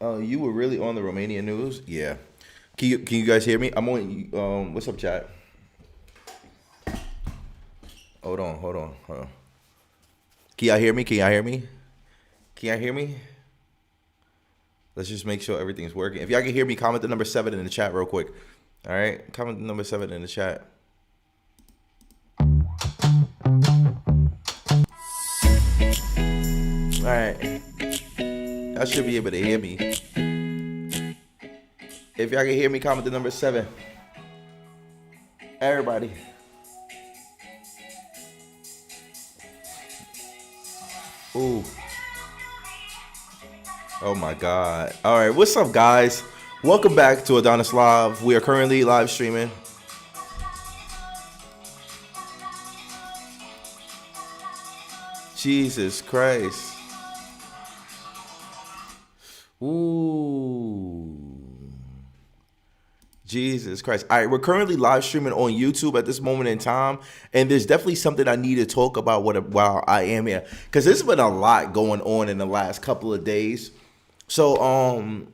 You were really on the Romania news? Yeah. Can you guys hear me? I'm on. What's up, chat? Hold on. Can y'all hear me? Can y'all hear me? Can y'all hear me? Let's just make sure everything's working. If y'all can hear me, comment the number 7 in the chat real quick. All right, comment the number 7 in the chat. All right, y'all should be able to hear me. If y'all can hear me, comment the number 7. Everybody. Ooh. Oh my God. All right, what's up, guys? Welcome back to Adonis Live. We are currently live streaming. Jesus Christ. Ooh. Jesus Christ. All right, we're currently live streaming on YouTube at this moment in time, and there's definitely something I need to talk about while I am here, because there's been a lot going on in the last couple of days. So,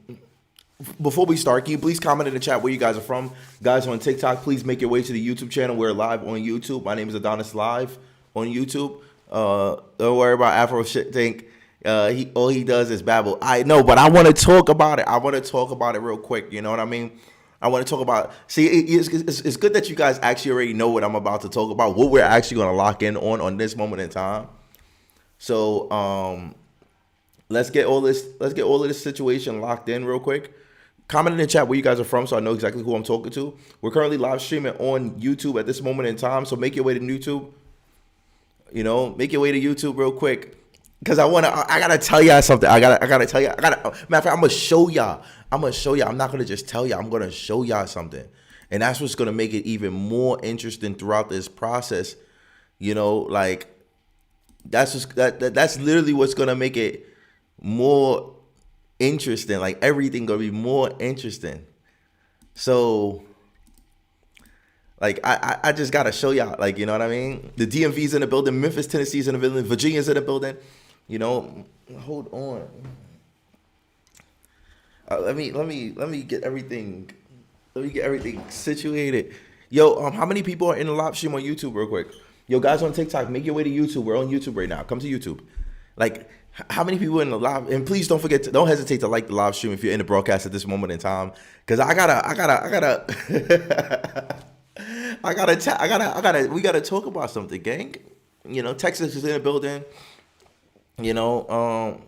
before we start, can you please comment in the chat where you guys are from? Guys on TikTok, please make your way to the YouTube channel. We're live on YouTube. My name is Adonis Live on YouTube. Don't worry about Afro shit think. All he does is babble. I know, but I want to talk about it. I want to talk about it real quick. You know what I mean? I want to talk about. See, it's good that you guys actually already know what I'm about to talk about. What we're actually going to lock in on this moment in time. So, let's get all of this situation locked in real quick. Comment in the chat where you guys are from so I know exactly who I'm talking to. We're currently live streaming on YouTube at this moment in time. So make your way to YouTube. You know, make your way to YouTube real quick. Because I gotta tell y'all something. I gotta tell y'all. Matter of fact, I'm gonna show y'all. I'm not gonna just tell y'all. I'm gonna show y'all something. And that's what's gonna make it even more interesting throughout this process. You know, like that's literally what's gonna make it more interesting. Like everything gonna be more interesting. So like I just gotta show y'all, like, you know what I mean? The DMV's in the building, Memphis, Tennessee's in the building, Virginia's in the building. You know, hold on. Let me get everything. Let me get everything situated. Yo, how many people are in the live stream on YouTube, real quick? Yo, guys on TikTok, make your way to YouTube. We're on YouTube right now. Come to YouTube. Like, how many people in the live? And please don't hesitate to like the live stream if you're in the broadcast at this moment in time, because I gotta. We gotta talk about something, gang. You know, Texas is in the building. You know,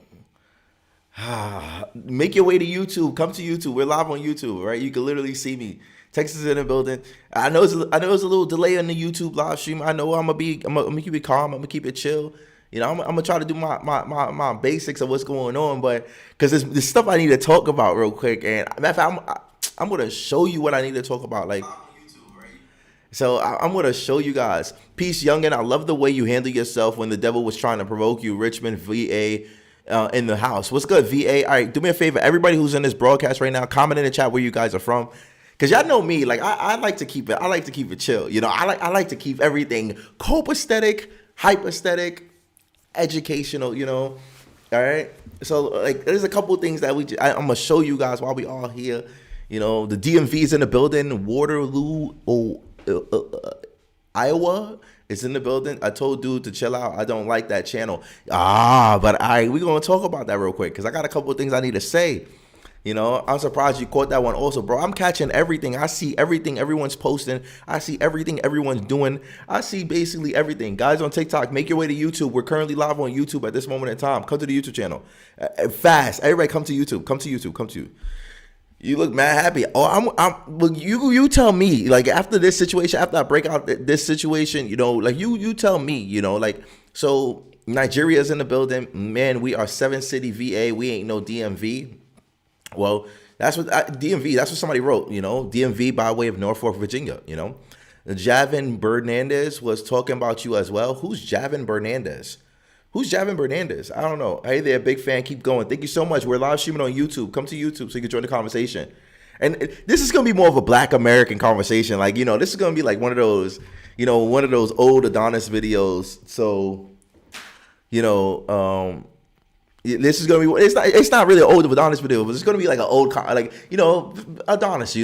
make your way to YouTube. Come to YouTube. We're live on YouTube, right? You can literally see me. Texas is in the building. I know it's a little delay on the YouTube live stream. I know I'm gonna keep it calm. I'm gonna keep it chill. You know, I'm gonna try to do my basics of what's going on, but because there's stuff I need to talk about real quick. And matter of fact, I'm gonna show you what I need to talk about, like. So I'm going to show you guys. Peace, youngin'. I love the way you handle yourself when the devil was trying to provoke you. Richmond, VA, in the house. What's good, VA? All right, do me a favor. Everybody who's in this broadcast right now, comment in the chat where you guys are from. Because y'all know me. Like, I like to keep it chill. You know, I like to keep everything copaesthetic, hyperesthetic, educational, you know. All right? So, like, there's a couple things that I'm going to show you guys while we all here. You know, the DMV's in the building. Waterloo, Iowa is in the building. I told dude to chill out. I don't like that channel. But we're going to talk about that real quick because I got a couple of things I need to say. You know, I'm surprised you caught that one also, bro. I'm catching everything. I see everything everyone's posting. I see everything everyone's doing. I see basically everything. Guys on TikTok, make your way to YouTube. We're currently live on YouTube at this moment in time. Come to the YouTube channel. Fast. Everybody come to YouTube. Come to YouTube. You look mad happy. Well, you tell me, like, after this situation, after I break out this situation, you know, like, you tell me, you know, like, so Nigeria's in the building. Man, we are 7-city VA. We ain't no DMV. Well, that's what DMV, that's what somebody wrote, you know, DMV by way of Norfolk, Virginia, you know. Javin Bernandez was talking about you as well. Who's Javin Bernandez? Who's Javin Bernandez? I don't know. Hey there, big fan. Keep going. Thank you so much. We're live streaming on YouTube. Come to YouTube so you can join the conversation. And this is going to be more of a Black American conversation. Like, you know, this is going to be like one of those old Adonis videos. So, you know, This is gonna be. It's not really an old Adonis video, but it's gonna be like an old like Adonis.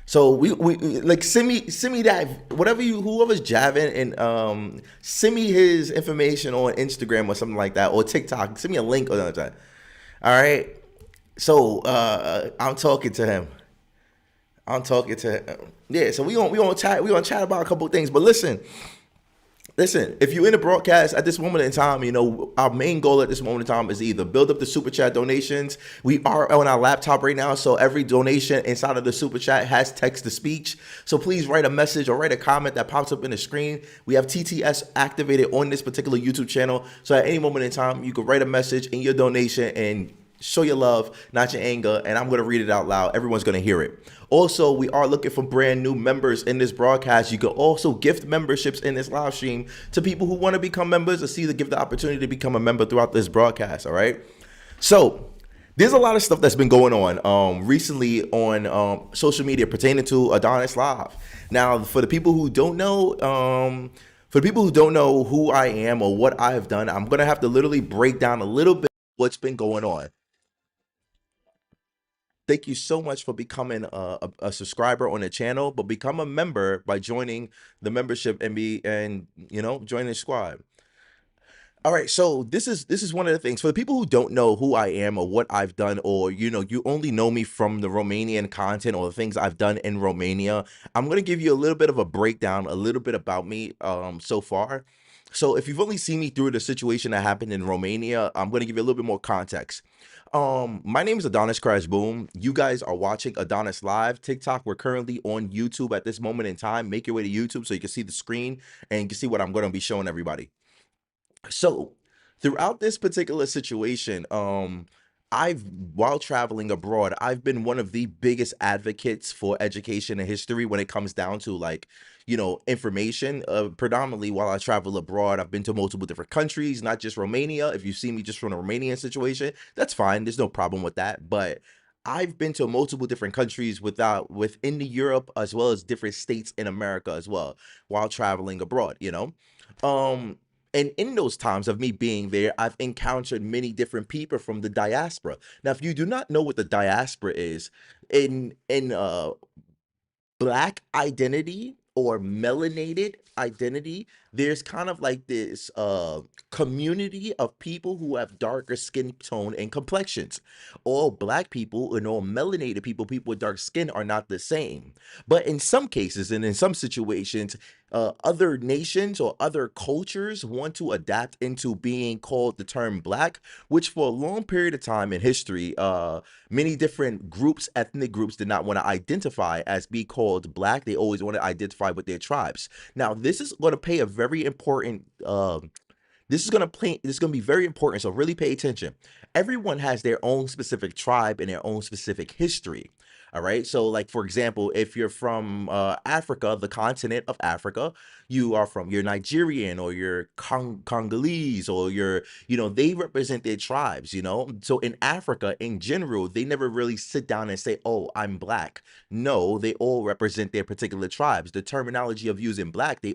So we like send me that whatever you whoever's jabbing and send me his information on Instagram or something like that or TikTok. Send me a link or something like that. All right. So I'm talking to him. I'm talking to him. Yeah. So we gonna chat about a couple of things. But listen, if you're in the broadcast at this moment in time, our main goal at this moment in time is either build up the super chat donations. We are on our laptop right now, so every donation inside of the super chat has text to speech. So please write a message or write a comment that pops up in the screen. We have TTS activated on this particular YouTube channel. So at any moment in time, you can write a message in your donation and show your love, not your anger, and I'm going to read it out loud. Everyone's going to hear it. Also, we are looking for brand new members in this broadcast. You can also gift memberships in this live stream to people who want to become members or see the give the opportunity to become a member throughout this broadcast. All right. So there's a lot of stuff that's been going on recently on social media pertaining to Adonis Live. Now, for the people who don't know, who I am or what I have done, I'm going to have to literally break down a little bit what's been going on. Thank you so much for becoming a subscriber on the channel, but become a member by joining the membership and join the squad. All right, so this is one of the things for the people who don't know who I am or what I've done, or you only know me from the Romanian content or the things I've done in Romania. I'm gonna give you a little bit of a breakdown, a little bit about me so far. So if you've only seen me through the situation that happened in Romania, I'm gonna give you a little bit more context. My name is Adonis Crash Boom. You guys are watching Adonis Live TikTok. We're currently on YouTube at this moment in time. Make your way to YouTube so you can see the screen and you can see what I'm gonna be showing everybody. So throughout this particular situation, I've while traveling abroad, I've been one of the biggest advocates for education and history when it comes down to information. Predominantly while I travel abroad, I've been to multiple different countries, not just Romania. If you see me just from the Romanian situation, that's fine. There's no problem with that. But I've been to multiple different countries within the Europe as well as different states in America as well while traveling abroad. Um, and in those times of me being there, I've encountered many different people from the diaspora. Now, if you do not know what the diaspora is, in Black identity or melanated identity, there's kind of like this community of people who have darker skin tone and complexions. All Black people and all melanated people with dark skin are not the same. But in some cases and in some situations, other nations or other cultures want to adapt into being called the term Black, which for a long period of time in history, many different groups, ethnic groups, did not want to identify as be called Black. They always want to identify with their tribes. Now, this is going to pay a very important this is going to be very important, so really pay attention. Everyone has their own specific tribe and their own specific history. All right. So, like, for example, if you're from Africa, the continent of Africa, you're Nigerian or you're Congolese or they represent their tribes. So in Africa, in general, they never really sit down and say, oh, I'm Black. No, they all represent their particular tribes. The terminology of using Black, they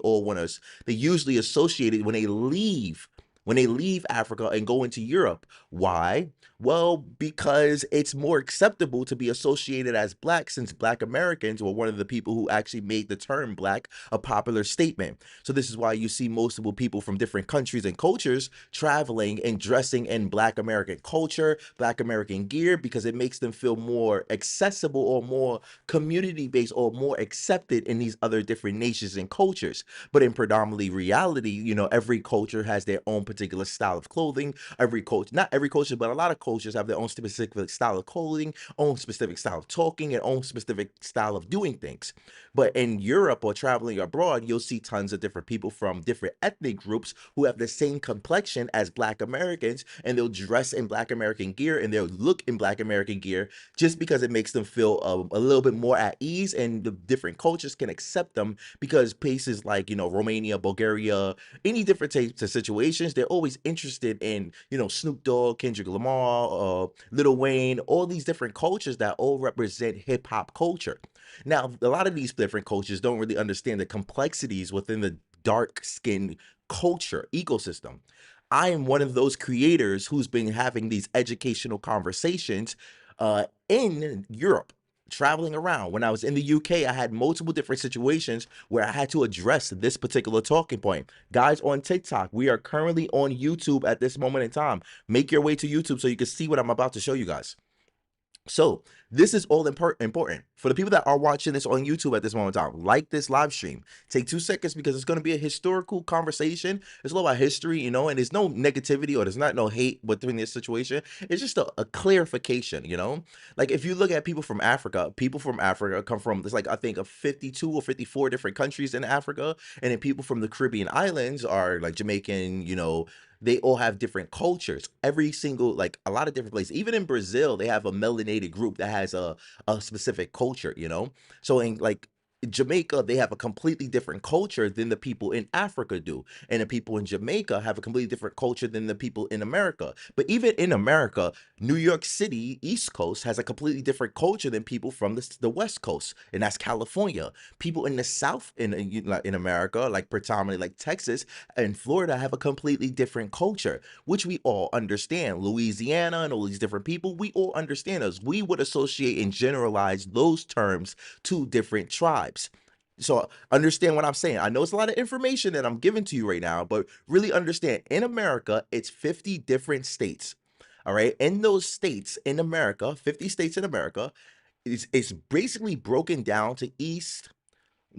usually associate it when they leave Africa and go into Europe. Why? Well, because it's more acceptable to be associated as Black since Black Americans were one of the people who actually made the term Black a popular statement. So this is why you see multiple people from different countries and cultures traveling and dressing in Black American culture, Black American gear, because it makes them feel more accessible or more community-based or more accepted in these other different nations and cultures. But in predominantly reality, every culture has their own particular style of clothing. Not every culture, but a lot of cultures have their own specific style of clothing, own specific style of talking, and own specific style of doing things. But in Europe or traveling abroad, you'll see tons of different people from different ethnic groups who have the same complexion as Black Americans, and they'll dress in Black American gear and they'll look in Black American gear just because it makes them feel a little bit more at ease, and the different cultures can accept them because places like Romania, Bulgaria, any different types of situations, they're always interested in Snoop Dogg, Kendrick Lamar, Lil Wayne, all these different cultures that all represent hip hop culture. Now, a lot of these different cultures don't really understand the complexities within the dark skin culture ecosystem. I am one of those creators who's been having these educational conversations in Europe, traveling around. When I was in the UK, I had multiple different situations where I had to address this particular talking point. Guys on TikTok, we are currently on YouTube at this moment in time. Make your way to YouTube so you can see what I'm about to show you guys. So this is all important for the people that are watching this on YouTube at this moment in time. Like this live stream. Take 2 seconds because it's going to be a historical conversation. It's a lot about history, you know, and there's no negativity or there's not no hate within this situation. It's just a clarification, you know. Like if you look at people from Africa come from, there's like I think of 52 or 54 different countries in Africa, and then people from the Caribbean islands are like Jamaican, you know, they all have different cultures. Every single, like a lot of different places. Even in Brazil, they have a melanated group that has a specific culture, you know? So in like Jamaica, they have a completely different culture than the people in Africa do. And the people in Jamaica have a completely different culture than the people in America. But even in America, New York City, East Coast, has a completely different culture than people from the West Coast, and that's California. People in the South in America, like predominantly like Texas and Florida, have a completely different culture, which we all understand. Louisiana and all these different people, we all understand us. We would associate and generalize those terms to different tribes. So understand what I'm saying. I know it's a lot of information that I'm giving to you right now, but really understand in America, it's 50 different states. All right. In those states in America, 50 states in America, it's basically broken down to east,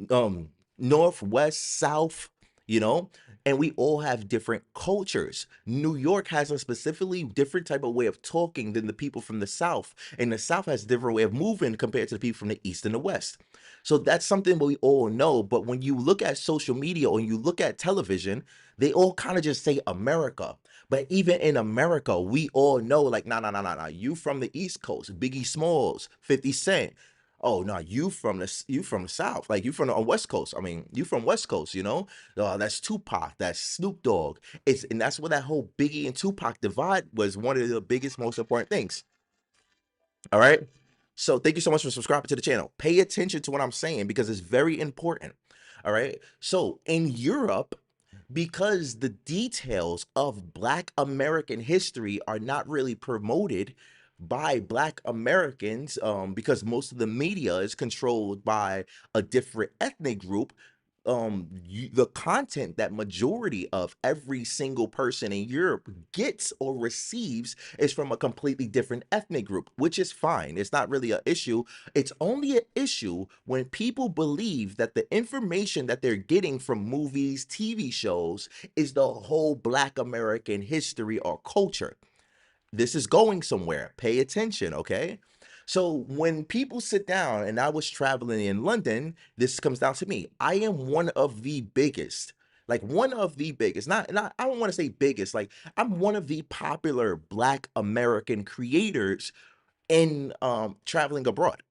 um north, west, south, you know, and we all have different cultures. New York has a specifically different type of way of talking than the people from the south, and the south has a different way of moving compared to the people from the east and the west. So that's something we all know. But when you look at social media or you look at television, they all kind of just say America. But even in America, we all know, like, nah, you from the East Coast, Biggie Smalls, 50 Cent. Oh no, you from the South, like you from the West Coast. I mean, you from West Coast, you know. That's Tupac, that's Snoop Dogg. And that's what that whole Biggie and Tupac divide was one of the biggest, most important things. All right. So thank you so much for subscribing to the channel. Pay attention to what I'm saying because it's very important. All right. So in Europe, because the details of Black American history are not really promoted by Black Americans, because most of the media is controlled by a different ethnic group. The content that majority of every single person in Europe gets or receives is from a completely different ethnic group, which is fine. It's not really an issue. It's only an issue when people believe that the information that they're getting from movies, TV shows is the whole Black American history or culture. This is going somewhere. Pay attention, okay? So when people sit down, and I was traveling in London, this comes down to me. I am one of the biggest, like one of the biggest, not I don't want to say biggest, like I'm one of the popular Black American creators in traveling abroad.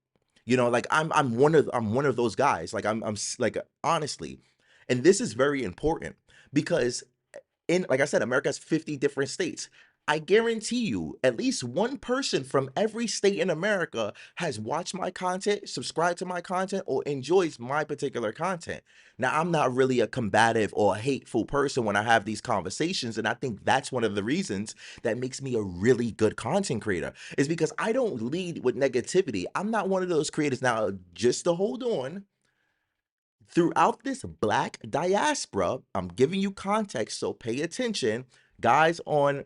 You know, like I'm one of those guys. Like like honestly, and this is very important because in, like I said, America has 50 different states. I guarantee you, at least one person from every state in America has watched my content, subscribed to my content, or enjoys my particular content. Now, I'm not really a combative or hateful person when I have these conversations, and I think that's one of the reasons that makes me a really good content creator, is because I don't lead with negativity. I'm not one of those creators. Now, just to hold on, throughout this Black diaspora, I'm giving you context, so pay attention. Guys on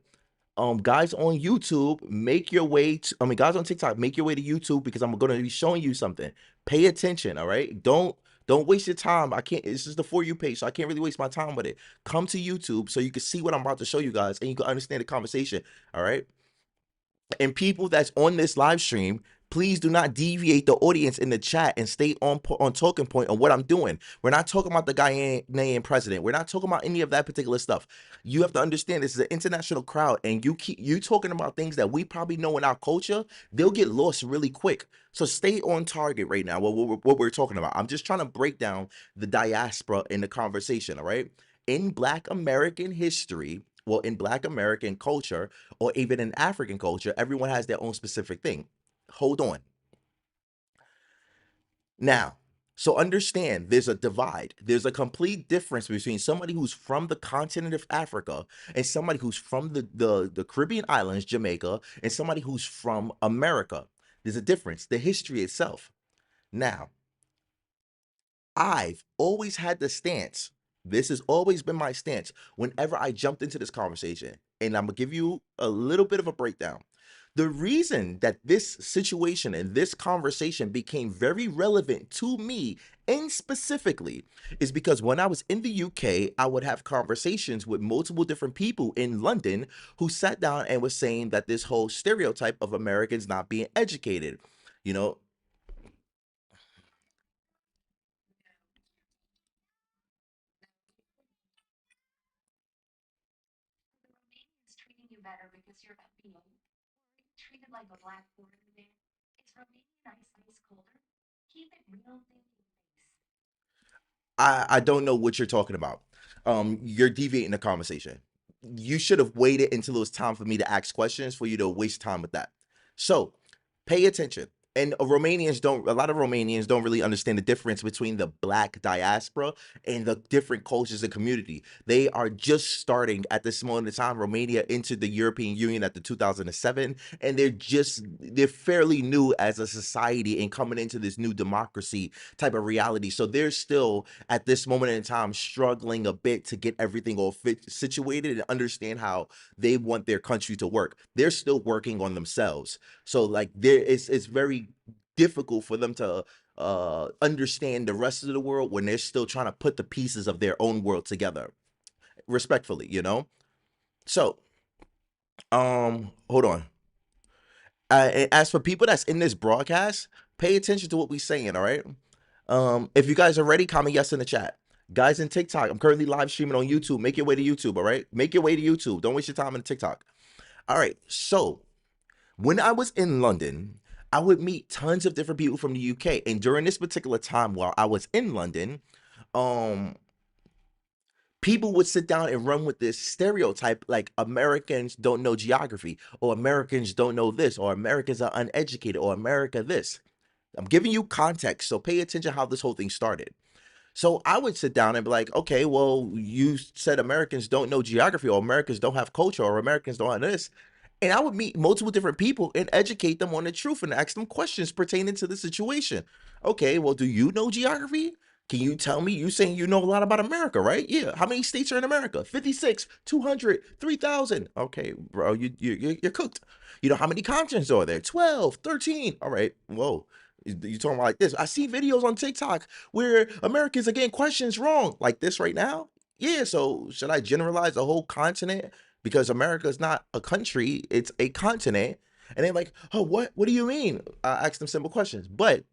guys on YouTube, make your way to, I mean, guys on TikTok, make your way to YouTube because I'm going to be showing you something. Pay attention, all right? Don't waste your time. I can't, this is the For You page, so I can't really waste my time with it. Come to YouTube so you can see what I'm about to show you guys and you can understand the conversation, all right? And people that's on this live stream, please do not deviate the audience in the chat and stay on talking point on what I'm doing. We're not talking about the Ghanaian president. We're not talking about any of that particular stuff. You have to understand this is an international crowd, and you talking about things that we probably know in our culture, they'll get lost really quick. So stay on target right now. What we're talking about. I'm just trying to break down the diaspora in the conversation. All right. In Black American history, well, in Black American culture, or even in African culture, everyone has their own specific thing. Hold on. Now, So understand there's a divide. There's a complete difference between somebody who's from the continent of Africa and somebody who's from the Caribbean islands, Jamaica, and somebody who's from America. There's a difference, the history itself. Now, I've always had the stance. This has always been my stance whenever I jumped into this conversation. And I'm going to give you a little bit of a breakdown. The reason that this situation and this conversation became very relevant to me and specifically is because when I was in the UK, I would have conversations with multiple different people in London who sat down and was saying that this whole stereotype of Americans not being educated, you know, I don't know what you're talking about. You're deviating the conversation. You should have waited until it was time for me to ask questions for you to waste time with that. So, pay attention. And a lot of Romanians don't really understand the difference between the black diaspora and the different cultures and community. They are just starting at this moment in time. Romania entered the European Union at the 2007, and they're fairly new as a society and coming into this new democracy type of reality. So they're still at this moment in time struggling a bit to get everything all situated and understand how they want their country to work. They're still working on themselves. So like it's very difficult for them to understand the rest of the world when they're still trying to put the pieces of their own world together respectfully, you know. So hold on. As for people that's in this broadcast, pay attention to what we're saying, all right? If you guys are ready, comment yes in the chat. Guys in TikTok, I'm currently live streaming on YouTube. Make your way to YouTube, all right? Make your way to YouTube. Don't waste your time on TikTok. All right. So when I was in London, I would meet tons of different people from the UK. And during this particular time while I was in London, um, people would sit down and run with this stereotype like Americans don't know geography, or Americans don't know this, or Americans are uneducated, or America this. I'm giving you context, so pay attention how this whole thing started. So I would sit down and be like, okay, well, you said Americans don't know geography, or Americans don't have culture, or Americans don't have this. And I would meet multiple different people and educate them on the truth and ask them questions pertaining to the situation. Okay, well, do you know geography? Can you tell me? You saying you know a lot about America, right? Yeah. How many states are in America? 56, 200, 3,000. Okay, bro, you're cooked. You know, how many continents are there? 12, 13. All right, whoa. You talking about like this? I see videos on TikTok where Americans are getting questions wrong, like this right now. Yeah, so should I generalize the whole continent? Because America is not a country, it's a continent. And they're like, oh, what? What do you mean? I ask them simple questions. But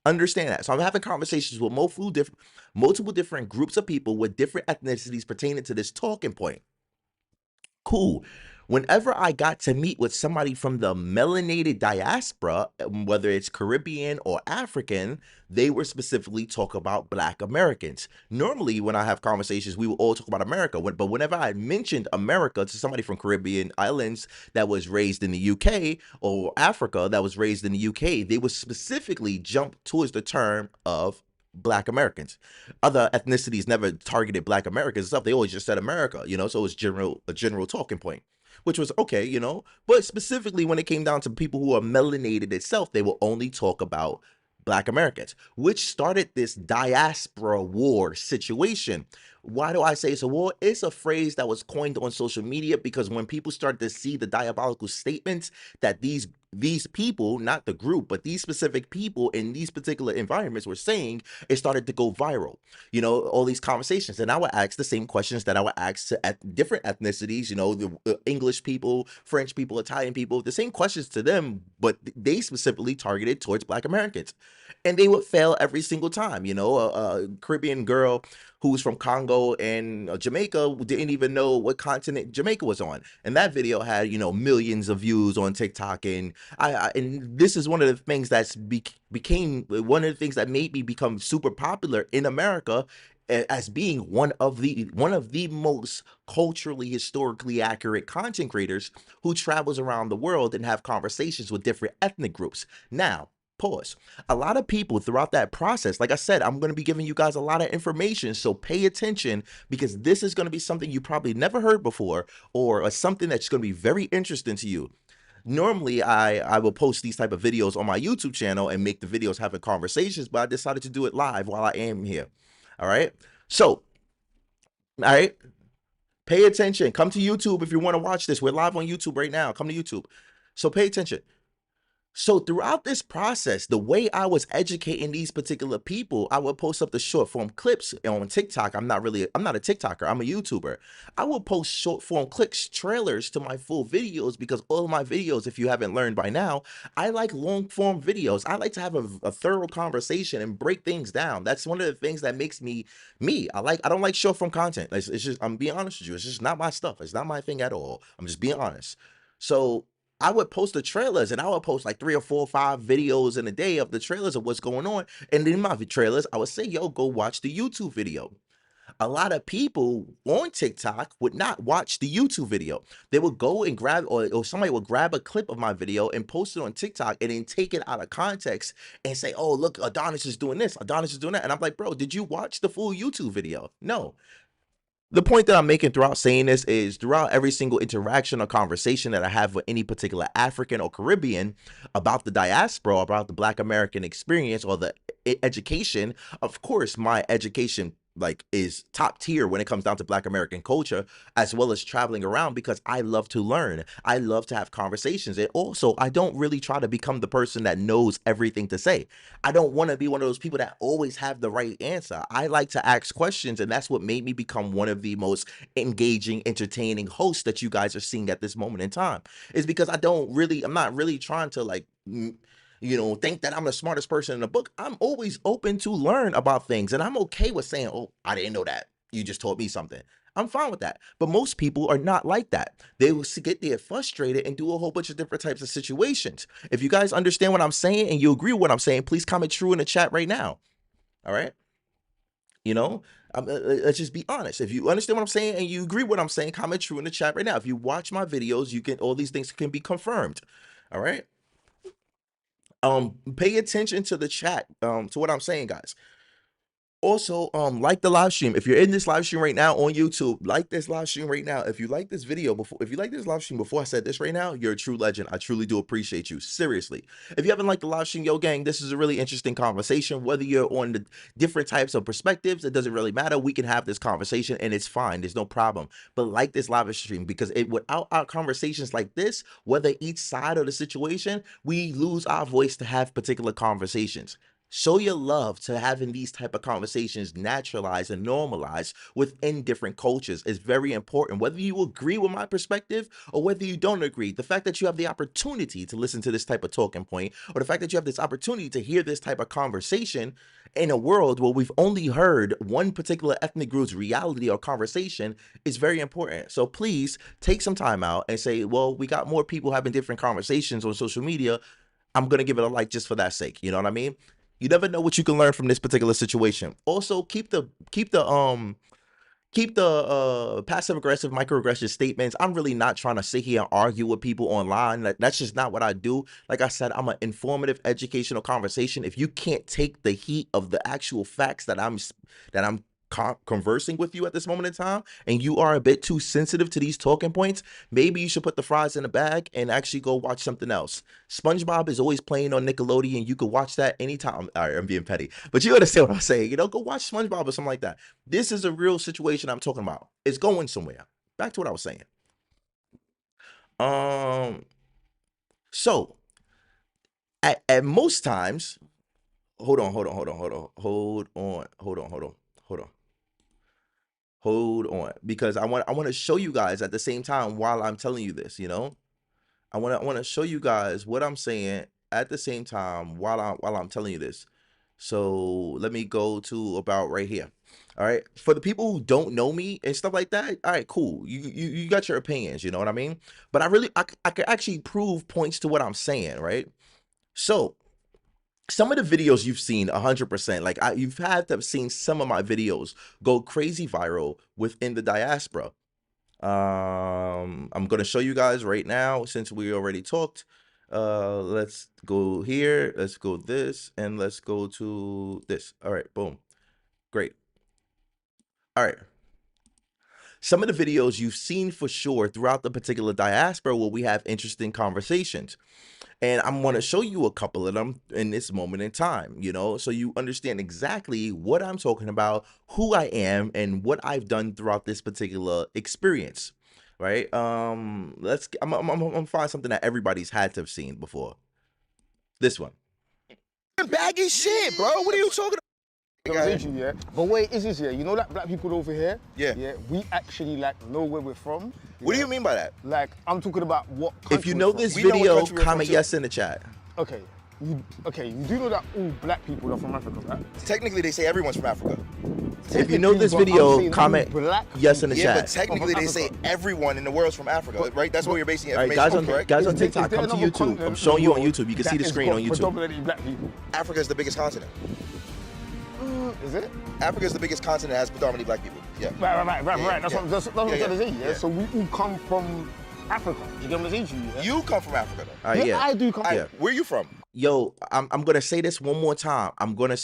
understand that. So I'm having conversations with multiple different groups of people with different ethnicities pertaining to this talking point. Cool. Whenever I got to meet with somebody from the melanated diaspora, whether it's Caribbean or African, they were specifically talk about Black Americans. Normally, when I have conversations, we will all talk about America. But whenever I mentioned America to somebody from Caribbean islands that was raised in the UK, or Africa that was raised in the UK, they would specifically jump towards the term of Black Americans. Other ethnicities never targeted Black Americans and stuff. They always just said America, you know, so it was a general talking point, which was okay, you know. But specifically when it came down to people who are melanated itself, they will only talk about Black Americans, which started this diaspora war situation. Why do I say it's a war? It's a phrase that was coined on social media because when people started to see the diabolical statements that these people, not the group, but these specific people in these particular environments were saying, it started to go viral. You know, all these conversations. And I would ask the same questions that I would ask to different ethnicities, you know, the English people, French people, Italian people, the same questions to them, but they specifically targeted towards Black Americans. And they would fail every single time. You know, a Caribbean girl who was from Congo and Jamaica didn't even know what continent Jamaica was on. And that video had, you know, millions of views on TikTok. And and this is one of the things that's became one of the things that made me become super popular in America as being one of the most culturally historically accurate content creators who travels around the world and have conversations with different ethnic groups. Now, Pause. A lot of people throughout that process, like I said, I'm going to be giving you guys a lot of information. So pay attention, because this is going to be something you probably never heard before, or something that's going to be very interesting to you. Normally, I will post these type of videos on my YouTube channel and make the videos having conversations, but I decided to do it live while I am here. All right. So, all right, pay attention. Come to YouTube if you want to watch this. We're live on YouTube right now. Come to YouTube. So pay attention. So throughout this process, the way I was educating these particular people, I would post up the short form clips on TikTok. I'm not a TikToker. I'm a YouTuber. I will post short form clips, trailers to my full videos, because all of my videos, if you haven't learned by now, I like long form videos. I like to have a thorough conversation and break things down. That's one of the things that makes me me. I don't like short form content. It's just, I'm being honest with you. It's just not my stuff. It's not my thing at all. I'm just being honest. So I would post the trailers, and I would post like 3 or 4 or 5 videos in a day of the trailers of what's going on. And in my trailers, I would say, yo, go watch the YouTube video. A lot of people on TikTok would not watch the YouTube video. They would go and grab, or somebody would grab a clip of my video and post it on TikTok and then take it out of context and say, oh, look, Adonis is doing this, Adonis is doing that. And I'm like, bro, did you watch the full YouTube video? No. The point that I'm making throughout saying this is, throughout every single interaction or conversation that I have with any particular African or Caribbean about the diaspora, about the Black American experience, or the education, of course, my education like is top tier when it comes down to Black American culture, as well as traveling around, because I love to learn. I love to have conversations. And also, I don't really try to become the person that knows everything to say. I don't want to be one of those people that always have the right answer. I like to ask questions, and that's what made me become one of the most engaging, entertaining hosts that you guys are seeing at this moment in time. Is because I'm not really trying to like think that I'm the smartest person in the book. I'm always open to learn about things, and I'm okay with saying, "Oh, I didn't know that. You just taught me something." I'm fine with that. But most people are not like that. They will get there frustrated and do a whole bunch of different types of situations. If you guys understand what I'm saying and you agree with what I'm saying, please comment true in the chat right now. All right? You know, let's just be honest. If you understand what I'm saying and you agree with what I'm saying, comment true in the chat right now. If you watch my videos, you can all these things can be confirmed. All right? Pay attention to the chat, to what I'm saying, guys. Also, like the live stream. If you're in this live stream right now on YouTube, like this live stream right now. If you like this video before, if you like this live stream before I said this right now, you're a true legend. I truly do appreciate you. Seriously. If you haven't liked the live stream, yo gang, this is a really interesting conversation. Whether you're on the different types of perspectives, it doesn't really matter. We can have this conversation and it's fine. There's no problem. But like this live stream, because without our conversations like this, whether each side of the situation, we lose our voice to have particular conversations. Show your love to having these type of conversations naturalized and normalized within different cultures is very important. Whether you agree with my perspective or whether you don't agree, the fact that you have the opportunity to listen to this type of talking point, or the fact that you have this opportunity to hear this type of conversation in a world where we've only heard one particular ethnic group's reality or conversation, is very important. So please take some time out and say, well, we got more people having different conversations on social media. I'm going to give it a like just for that sake. You know what I mean? You never know what you can learn from this particular situation. Also, keep the passive aggressive, microaggressive statements. I'm really not trying to sit here and argue with people online. That's just not what I do. Like I said, I'm an informative, educational conversation. If you can't take the heat of the actual facts that I'm conversing with you at this moment in time, and you are a bit too sensitive to these talking points, maybe you should put the fries in a bag and actually go watch something else. SpongeBob is always playing on Nickelodeon. You could watch that anytime. All right, I'm being petty, but you understand what I'm saying. Go watch SpongeBob or something like that. This is a real situation I'm talking about. It's going somewhere. Back to what I was saying. Um, so at most times, hold on. Hold on, because I want to show you guys at the same time while I'm telling you this. I want to show you guys what I'm saying at the same time while I'm telling you this. So let me go to about right here. All right. For the people who don't know me and stuff like that, all right, cool. You got your opinions, you know what I mean? But I could actually prove points to what I'm saying, right? So some of the videos you've seen 100%, like you've had to have seen some of my videos go crazy viral within the diaspora. I'm gonna show you guys right now, since we already talked. Let's go here. Let's go this, and let's go to this. All right, boom. Great. All right. Some of the videos you've seen for sure throughout the particular diaspora where we have interesting conversations. And I'm going to show you a couple of them in this moment in time, so you understand exactly what I'm talking about, who I am, and what I've done throughout this particular experience, right? I'm gonna find something that everybody's had to have seen before. This one. Baggy shit, bro. What are you talking about? Yeah. But wait, is this you know that black people over here? Yeah. We actually know where we're from. What do you mean by that? Like, I'm talking about what country If you know this We know what video, country we're comment from, yes in the chat. Okay. You do know that all black people are from Africa, right? Technically, they say everyone's from Africa. If you know this But I'm video, saying comment all black yes in the Yeah, but chat. technically, they say everyone in the world's from Africa, right? That's what you're basing your All right, information guys on, on correct? guys on Is there- TikTok, is there come to another YouTube. continent I'm showing you on in the YouTube. You can world see the that screen has on got YouTube. Predominantly black people. Africa is the biggest continent. Is it? Africa is the biggest continent that has predominantly black people. Yeah. Right. That's what I'm trying to say. yeah. So we all come from Africa. You get what I'm saying to you? Yeah? You come from Africa, though. All right, yeah. I do come. All right, where you from? Yo, I'm gonna say this one more time. I'm gonna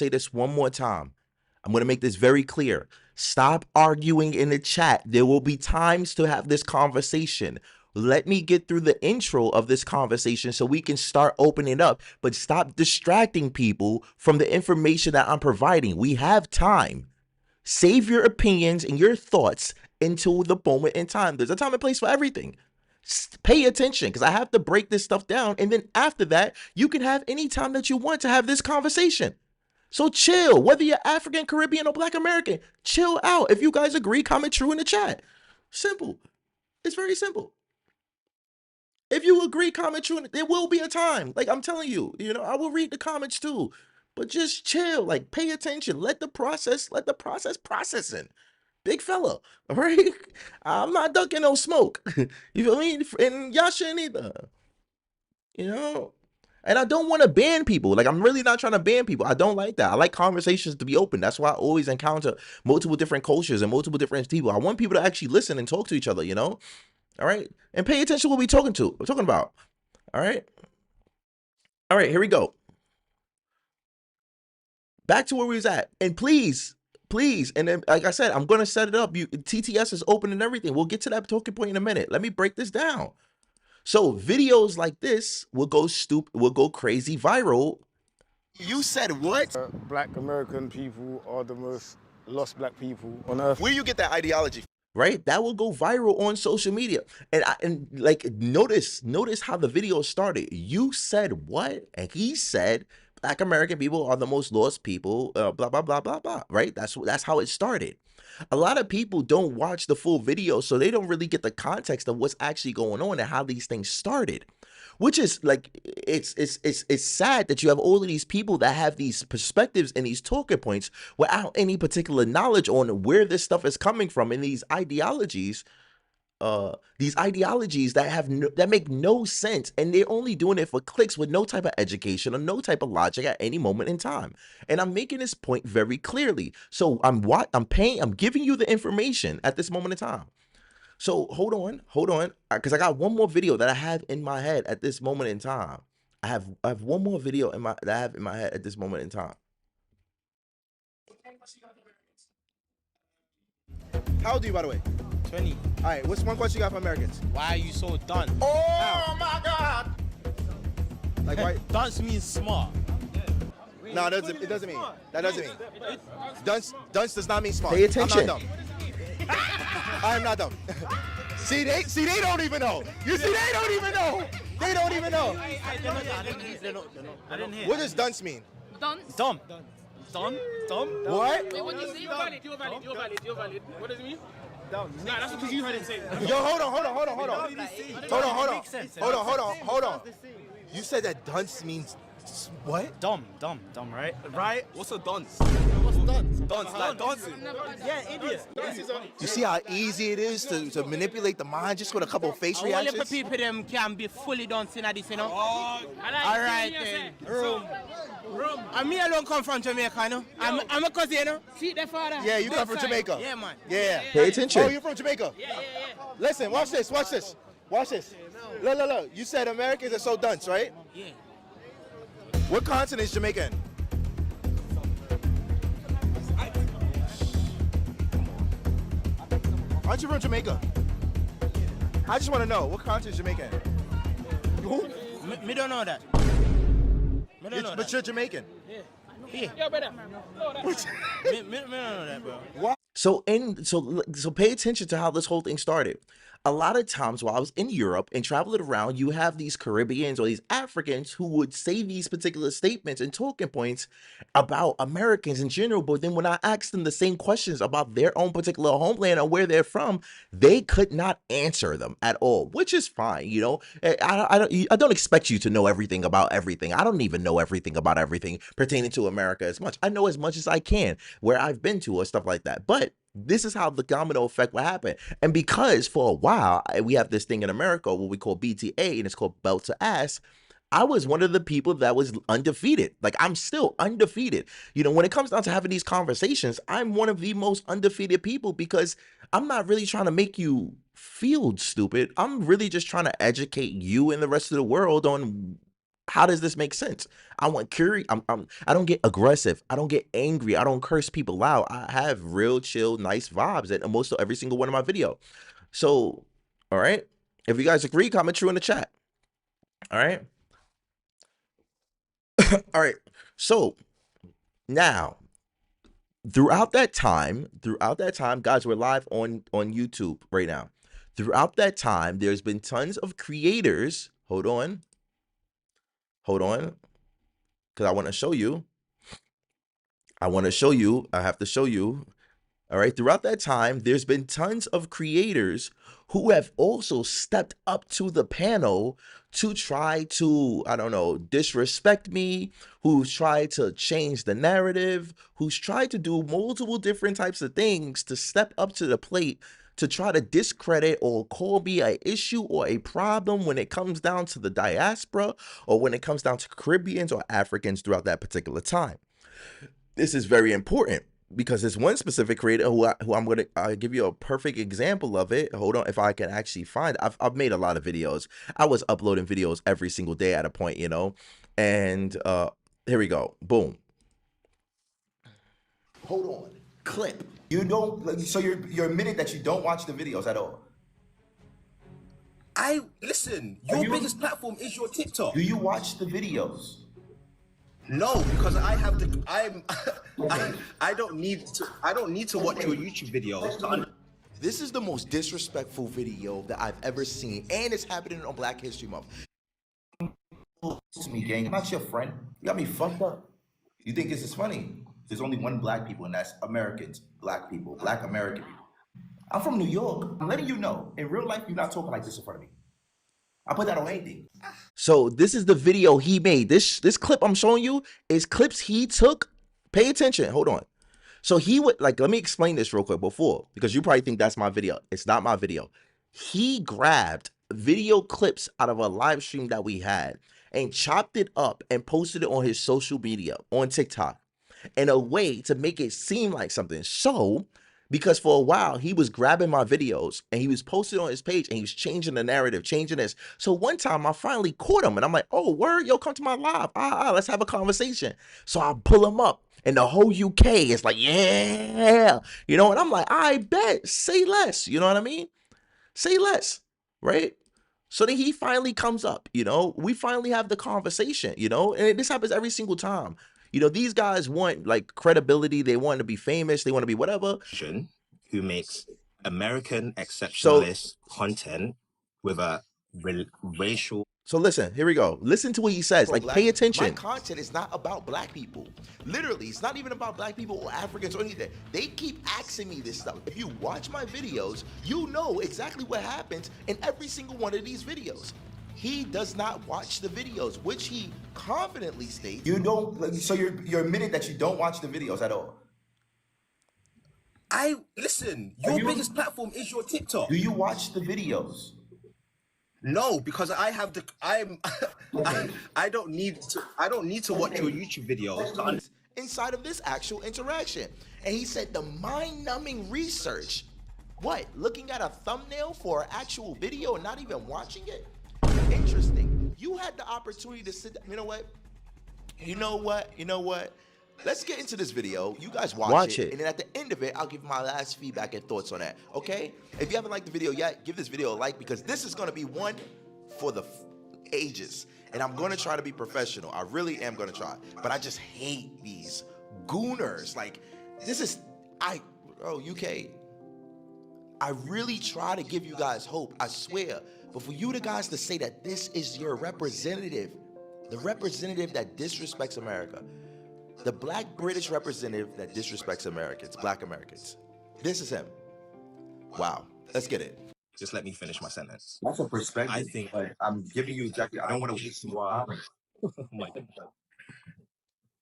make this very clear. Stop arguing in the chat. There will be times to have this conversation. Let me get through the intro of this conversation so we can start opening it up. But stop distracting people from the information that I'm providing. We have time. Save your opinions and your thoughts until the moment in time. There's a time and place for everything. Pay attention, because I have to break this stuff down. And then after that, you can have any time that you want to have this conversation. So chill, whether you're African, Caribbean, or Black American, chill out. If you guys agree, comment true in the chat. Simple. It's very simple. If you agree, comment true. There will be a time. Like I'm telling you, I will read the comments too. But just chill, like pay attention. Let the process processing. Big fella, all right? I'm not ducking no smoke. You feel me? And y'all shouldn't either. And I don't want to ban people. Like, I'm really not trying to ban people. I don't like that. I like conversations to be open. That's why I always encounter multiple different cultures and multiple different people. I want people to actually listen and talk to each other, All right? And pay attention to what we're talking about. All right? All right, here we go. Back to where we was at. And please, and then, like I said, I'm going to set it up. TTS is open and everything. We'll get to that talking point in a minute. Let me break this down. So videos like this will go crazy viral. You said what? Black American people are the most lost black people on earth. Where you get that ideology? Right? That will go viral on social media. And notice how the video started. You said what? And he said Black American people are the most lost people, blah, blah, blah, blah, blah, right? That's how it started. A lot of people don't watch the full video, so they don't really get the context of what's actually going on and how these things started. Which is like, it's sad that you have all of these people that have these perspectives and these talking points without any particular knowledge on where this stuff is coming from, and these ideologies that make no sense, and they're only doing it for clicks with no type of education or no type of logic at any moment in time. And I'm making this point very clearly. So I'm giving you the information at this moment in time. So hold on, because I got one more video that I have in my head at this moment in time. I have one more video that I have in my head at this moment in time. How old are you, by the way? 20. All right, what's one question you got for Americans? Why are you so done? Oh my God! Like, why? Dunce means smart. No, it doesn't mean. That doesn't mean. Dunce does not mean smart. Pay attention. I'm not dumb. I'm not dumb. See, they don't even know. You see, they don't even know. They don't even know. I didn't hear. What does dunce mean? Dunce. Dumb. Dumb? What? Wait, what do you say? You're valid. What does it mean? Nah, that's because you heard it say. Yo, hold on. You said that dunce means what? Dumb, right? Right? What's a dunce? Dunce, like dancing. Yeah, idiot. You see how easy it is to manipulate the mind just with a couple of face Only for reactions? people them can be fully dancing at this, Oh, Alright then. Room. And me alone come from Jamaica, you know? I'm a cousin, you know? See the father? Yeah, you come from Jamaica. Yeah, man. Yeah. Pay attention. Oh, you're from Jamaica? Yeah. Listen, watch this. Look. You said Americans are so dunce, right? Yeah. What continent is Jamaica in? Aren't you from Jamaica? I just want to know, what continent is Jamaica in? Who? Me don't know that. But you're Jamaican. Yeah. Yo, brother. Me don't know that, bro. So pay attention to how this whole thing started. A lot of times while I was in Europe and traveling around, you have these Caribbeans or these Africans who would say these particular statements and talking points about Americans in general. But then when I asked them the same questions about their own particular homeland or where they're from, they could not answer them at all, which is fine. You know, I don't expect you to know everything about everything. I don't even know everything about everything pertaining to America as much. I know as much as I can where I've been to or stuff like that. But this is how the domino effect will happen. And because for a while, we have this thing in America, what we call BTA, and it's called belt to ass. I was one of the people that was undefeated. Like, I'm still undefeated. You know, when it comes down to having these conversations, I'm one of the most undefeated people because I'm not really trying to make you feel stupid. I'm really just trying to educate you and the rest of the world on how does this make sense? I want curious. I don't get aggressive. I don't get angry. I don't curse people out. I have real chill, nice vibes in almost every single one of my video. So, all right. If you guys agree, comment true in the chat. All right. All right. So now, throughout that time, guys, we're live on YouTube right now. Throughout that time, there's been tons of creators. Hold on, because I want to show you. I have to show you. All right. Throughout that time, there's been tons of creators who have also stepped up to the panel to try to, I don't know, disrespect me, who's tried to change the narrative, who's tried to do multiple different types of things to step up to the plate to try to discredit or call me an issue or a problem when it comes down to the diaspora or when it comes down to Caribbeans or Africans throughout that particular time. This is very important because there's one specific creator who I'm going to give you a perfect example of it. Hold on, if I can actually find it. I've made a lot of videos. I was uploading videos every single day at a point, you know, and here we go. Boom. Hold on. Clip. You don't, so you're admitting that you don't watch the videos at all. Listen, your biggest platform is your TikTok. Do you watch the videos? No, because I don't need to watch your YouTube videos. This is the most disrespectful video that I've ever seen, and it's happening on Black History Month. To me, gang, I'm not your friend. You got me fucked up. You think this is funny? There's only one black people, and that's Americans, black people, black American people. I'm from New York. I'm letting you know, in real life, you're not talking like this in front of me. I put that on anything. So this is the video he made. This clip I'm showing you is clips he took. Pay attention. Hold on. So he would, like, let me explain this real quick before, because you probably think that's my video. It's not my video. He grabbed video clips out of a live stream that we had and chopped it up and posted it on his social media, on TikTok, in a way to make it seem like something. So, because for a while he was grabbing my videos and he was posting on his page and he was changing the narrative, changing this. So one time I finally caught him and I'm like, oh, word, yo, come to my live. Let's have a conversation. So I pull him up and the whole UK is like, yeah, you know, and I'm like, I bet, say less. You know what I mean? Say less, right? So then he finally comes up, you know, we finally have the conversation, you know, and this happens every single time. You know, these guys want like credibility. They want to be famous. They want to be whatever. Who makes American exceptionalist content with a racial. So listen, here we go. Listen to what he says. Like, pay attention. My content is not about black people. Literally, it's not even about black people or Africans or anything. They keep asking me this stuff. If you watch my videos, you know exactly what happens in every single one of these videos. He does not watch the videos, which he confidently states. You don't, so you're admitting that you don't watch the videos at all. Listen, your biggest platform is your TikTok. Do you watch the videos? No, because I don't need to watch your YouTube videos. Inside of this actual interaction. And he said the mind-numbing research. What? Looking at a thumbnail for an actual video and not even watching it? interesting. You had the opportunity to sit down. You know what? You know what? You know what? Let's get into this video. You guys watch it. And then at the end of it, I'll give my last feedback and thoughts on that. Okay? If you haven't liked the video yet, give this video a like because this is going to be one for the ages. And I'm going to try to be professional. I really am going to try. But I just hate these gooners. Like, this is... UK... I really try to give you guys hope, I swear. But for you guys to say that this is your representative, the representative that disrespects America, the black British representative that disrespects Americans, black Americans, this is him. Wow, let's get it. Just let me finish my sentence. That's a perspective. I think I'm giving you exactly, I don't want to waste your time. oh my God.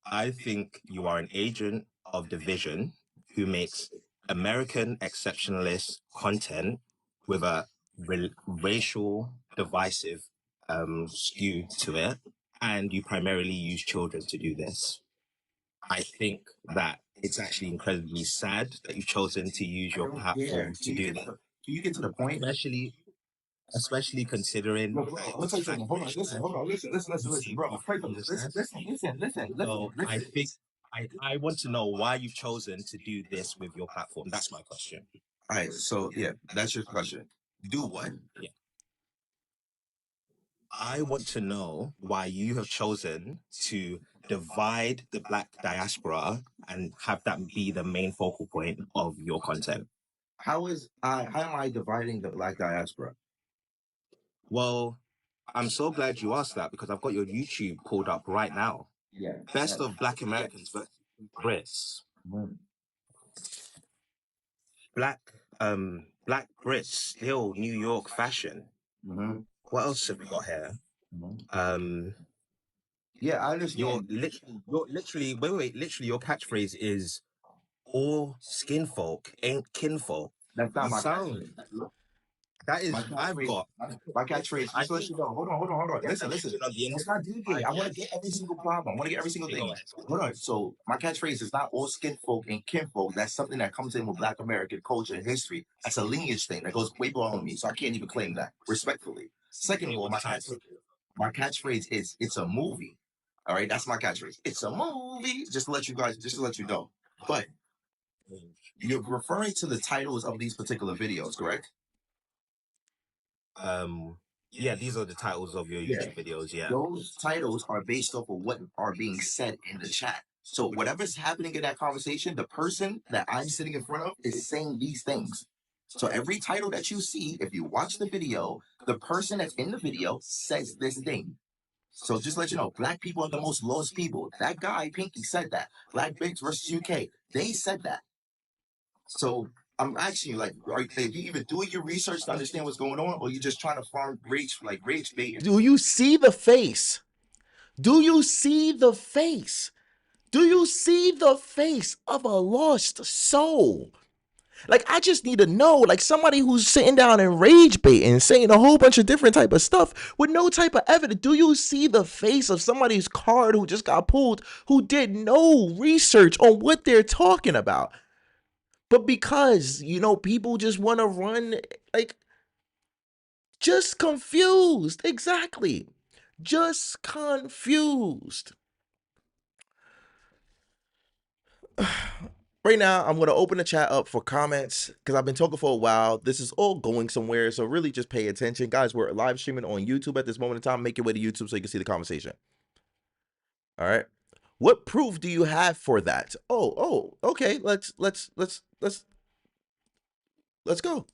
I think you are an agent of division who makes American exceptionalist content with a racial divisive skew to it, and you primarily use children to do this. I think that it's actually incredibly sad that you've chosen to use your platform to do that. Can you get to the point? Especially considering. Look, let's say something. Hold on, listen, bro. Listen. So I think I want to know why you've chosen to do this with your platform. That's my question. All right, so yeah, that's your question. Do what? Yeah. I want to know why you have chosen to divide the black diaspora and have that be the main focal point of your content. How am I dividing the black diaspora? Well, I'm so glad you asked that because I've got your YouTube pulled up right now. Yeah. Best of Black Americans versus Brits. Black Brits still New York fashion. What else have we got here? Yeah, I understand. You're literally literally your catchphrase is all skin folk ain't kinfolk. That's not my catchphrase. That is, I've got my catchphrase. Just let you know. Hold on. Listen. It's not deviating. I want to get every single problem. I want to get every single thing. Hold on. So my catchphrase is not all skin folk and kinfolk. That's something that comes in with Black American culture and history. That's a lineage thing that goes way beyond me. So I can't even claim that respectfully. Second of all, my catchphrase is it's a movie. All right, that's my catchphrase. It's a movie. Just to let you know. But you're referring to the titles of these particular videos, correct? Yeah, these are the titles of your YouTube videos. Yeah, those titles are based off of what are being said in the chat. So whatever's happening in that conversation, the person that I'm sitting in front of is saying these things. So every title that you see, if you watch the video, the person that's in the video says this thing. So just let you know, black people are the most lost people. That guy, Pinky, said that. Black Brits versus UK, they said that. So I'm asking you, like, are you even doing your research to understand what's going on, or you just trying to farm rage bait? Do you see the face? Do you see the face? Do you see the face of a lost soul? Like, I just need to know, like, somebody who's sitting down and rage baiting, saying a whole bunch of different type of stuff with no type of evidence. Do you see the face of somebody's card who just got pulled, who did no research on what they're talking about? But because, people just want to run, like, just confused. Exactly. Just confused. Right now, I'm going to open the chat up for comments because I've been talking for a while. This is all going somewhere, so really just pay attention. Guys, we're live streaming on YouTube at this moment in time. Make your way to YouTube so you can see the conversation. All right. What proof do you have for that? Oh, okay. Let's go.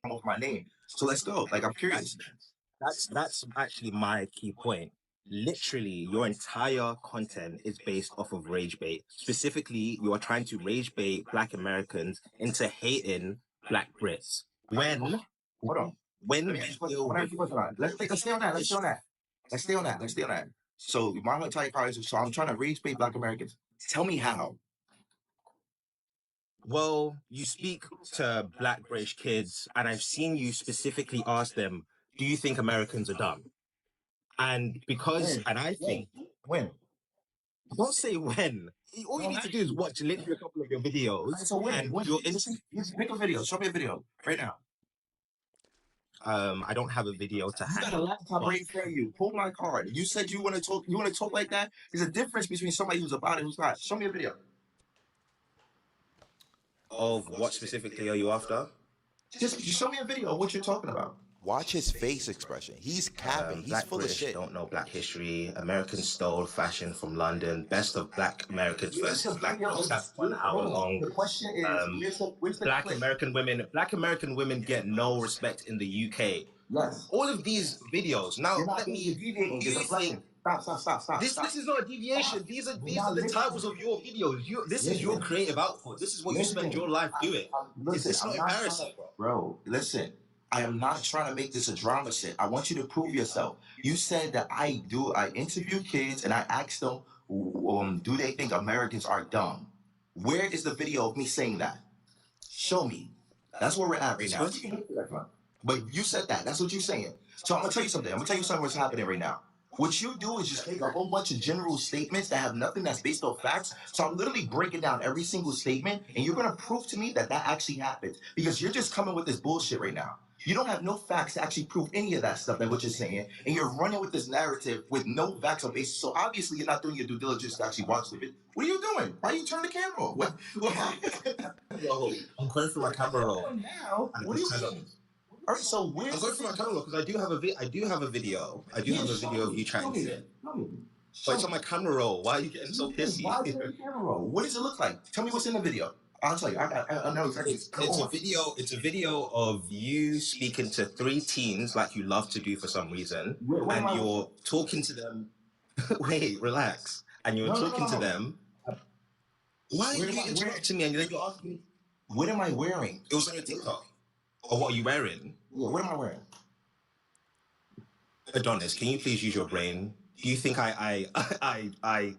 Off my name. So let's go. Like, I'm curious. That's actually my key point. Literally, your entire content is based off of rage bait. Specifically, you are trying to rage bait Black Americans into hating Black Brits. When? Hold on. Let's stay on that. So my entire content. So I'm trying to rage bait Black Americans. Tell me how. Well, you speak to Black British kids, and I've seen you specifically ask them, do you think Americans are dumb? And I think... When? Don't say when. All you need to do is watch literally a couple of your videos. So when? Pick a video. Show me a video right now. I don't have a video to You got hand. a laptop right in front of you. Pull my card. You said you want to talk. You want to talk like that. There's a difference between somebody who's about it, who's not. Show me a video. Of what specifically are you after? Just show me a video of what you're talking about. Watch his face expression. He's capping. He's Black full British of shit. don't know Black history. Americans stole fashion from London. Best of Black Americans versus Black Girls. That's 1 hour long. The question is, where's the Black clip? American women get no respect in the UK. Yes. All of these videos. Now You're not let me. deviating. There's a blessing. Stop. This is not a deviation. These are the titles of your videos. This is your creative output. This is what you spend your life doing. It's not embarrassing, bro. Listen, I am not trying to make this a drama shit. I want you to prove yourself. You said that I interview kids and I ask them, do they think Americans are dumb? Where is the video of me saying that? Show me. That's where we're at right now. But you said that. That's what you're saying. So I'm gonna tell you something. I'm gonna tell you something what's happening right now. What you do is just take a whole bunch of general statements that have nothing that's based on facts. So I'm literally breaking down every single statement, and you're gonna prove to me that that actually happened. Because you're just coming with this bullshit right now. You don't have no facts to actually prove any of that stuff that what you're saying, and you're running with this narrative with no facts on basis. So obviously you're not doing your due diligence to actually watch the video. What are you doing? Why are you turning the camera off? What I'm going through my camera roll. now? What are you doing? All right, so where's I'm going through my camera roll because I do have a video. I do have a video of you trying to sit. But it's on my camera roll. Why are you getting so pissy? Why is it on the camera roll? What does it look like? Tell me what's in the video. I'll tell you. I know exactly. It's a video of you speaking to 3 teens like you love to do for some reason, and you're talking to them. Wait, relax. And you're talking to them. Why are you interrupting me? And then you're asking me, what am I wearing? it was on your TikTok. Or what are you wearing? Yeah, what am I wearing? Adonis, can you please use your brain? Do you think I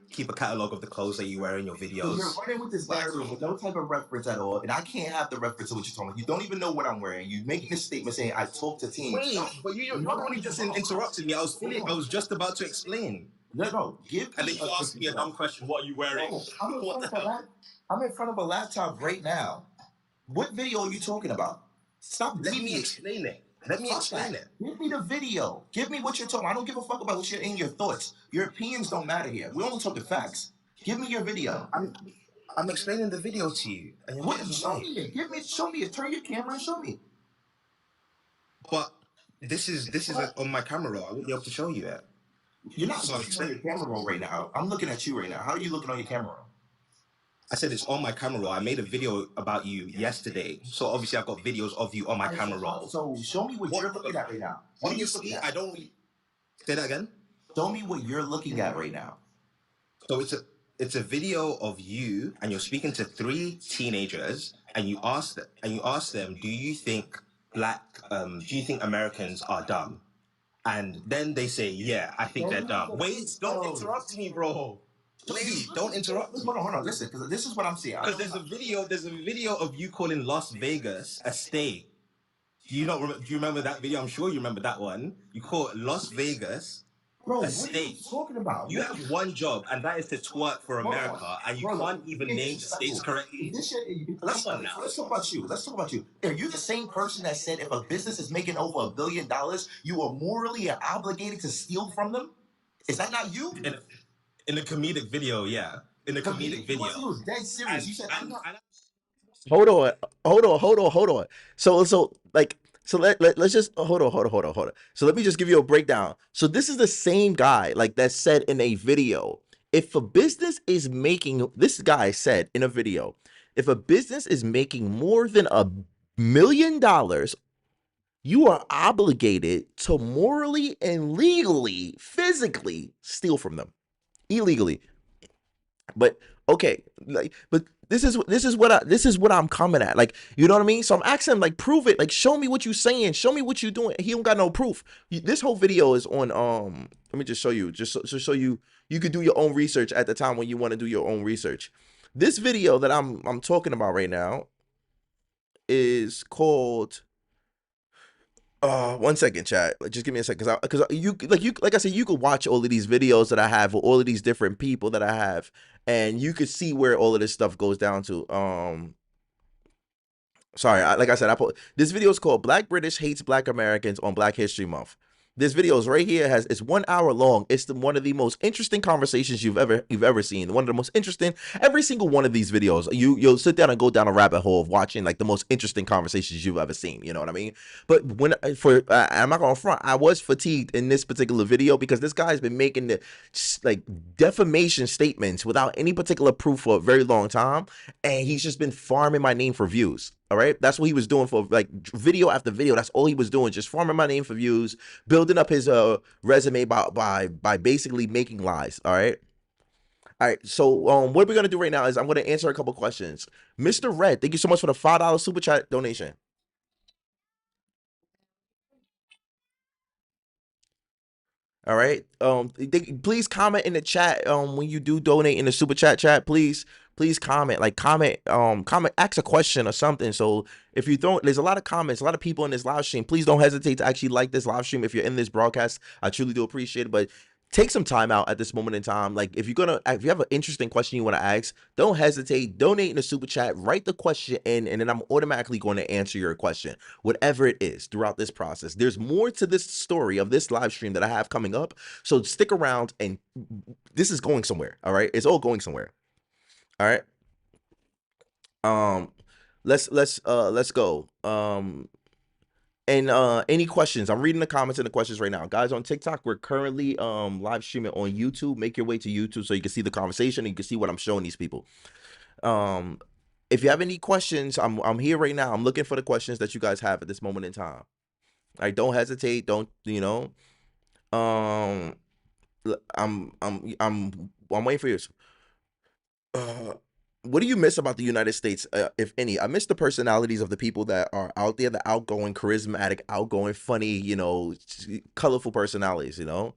keep a catalog of the clothes that you wear in your videos? So you're running with this narrative with no type of reference at all, and I can't have the reference to what you're talking about. You don't even know what I'm wearing. You're making this statement saying I talk to teens. Wait, but you're only just interrupted me. I was just about to explain. No. And then you asked me a dumb question. What are you wearing? I'm in front of a laptop right now. What video are you talking about? Stop. Let me explain it. Let me explain it. Give me the video. Give me what you're talking. I don't give a fuck about what you're in your thoughts. Your opinions don't matter here. We only talk the facts. Give me your video. I'm explaining the video to you. And you're What? Show me it. Show me it. Turn your camera and show me. But this is on my camera roll. I won't be able to show you that. You're not supposed to on your camera roll right now. I'm looking at you right now. How are you looking on your camera roll? I said it's on my camera roll. I made a video about you yesterday. So obviously I've got videos of you on my camera roll. So show me what you're looking at right now. What are you looking at? I don't... Say that again? Show me what you're looking at right now. So it's a video of you and you're speaking to 3 teenagers and you ask them, do you think Americans are dumb? And then they say, yeah, I think they're dumb. Wait, don't interrupt me, bro. Please, don't interrupt me. Hold on. Listen, because this is what I'm seeing. Because there's a video of you calling Las Vegas a state. Do you remember that video? I'm sure you remember that one. You call it Las Vegas a state. What are you talking about? You have one job, and that is to twerk for America, and you can't even name the states correctly. Let's talk about you. Are you the same person that said if a business is making over $1 billion, you are morally obligated to steal from them? Is that not you? In a comedic video, yeah. In a comedic video. You was dead serious. You said, Hold on. So let's just hold on. So let me just give you a breakdown. So this is the same guy like that said in a video, if a business is making, this guy said in a video, if a business is making more than $1 million, you are obligated to morally and legally, physically steal from them. Illegally. But okay, but this is what I'm coming at. Like, you know what I mean? So I'm asking him, like, prove it. Like, show me what you saying. Show me what you doing. He don't got no proof. This whole video is on let me just show you, just so show you could do your own research at the time when you want to do your own research. This video that I'm talking about right now is called 1 second, chat. Just give me a second, because like I said, you could watch all of these videos that I have with all of these different people that I have, and you could see where all of this stuff goes down to. Sorry, like I said, this video is called "Black British Hates Black Americans on Black History Month." This video is right here. It's 1 hour long. It's one of the most interesting conversations you've ever seen. One of the most interesting. Every single one of these videos, you'll sit down and go down a rabbit hole of watching like the most interesting conversations you've ever seen. You know what I mean? But I'm not gonna front. I was fatigued in this particular video because this guy's been making the like defamation statements without any particular proof for a very long time, and he's just been farming my name for views. All right, that's what he was doing for like video after video. That's all he was doing, just farming my name for views, building up his resume by basically making lies. All right. So what we're gonna do right now is I'm gonna answer a couple questions. Mr. Red, thank you so much for the $5 super chat donation. All right. Please comment in the chat. When you do donate in the super chat, please comment. Comment, ask a question or something. So if you don't, there's a lot of comments, a lot of people in this live stream. Please don't hesitate to actually like this live stream if you're in this broadcast. I truly do appreciate it. But take some time out at this moment in time. Like if you have an interesting question you want to ask, don't hesitate. Donate in the super chat. Write the question in, and then I'm automatically going to answer your question, whatever it is, throughout this process. There's more to this story of this live stream that I have coming up. So stick around, and this is going somewhere. All right, it's all going somewhere. All right. Let's go. And any questions? I'm reading the comments and the questions right now. Guys on TikTok, we're currently live streaming on YouTube. Make your way to YouTube so you can see the conversation and you can see what I'm showing these people. If you have any questions, I'm here right now. I'm looking for the questions that you guys have at this moment in time. All right, don't hesitate. Don't, you know. I'm waiting for you. What do you miss about the United States, if any? I miss the personalities of the people that are out there, the outgoing, charismatic, outgoing, funny, you know, colorful personalities, you know?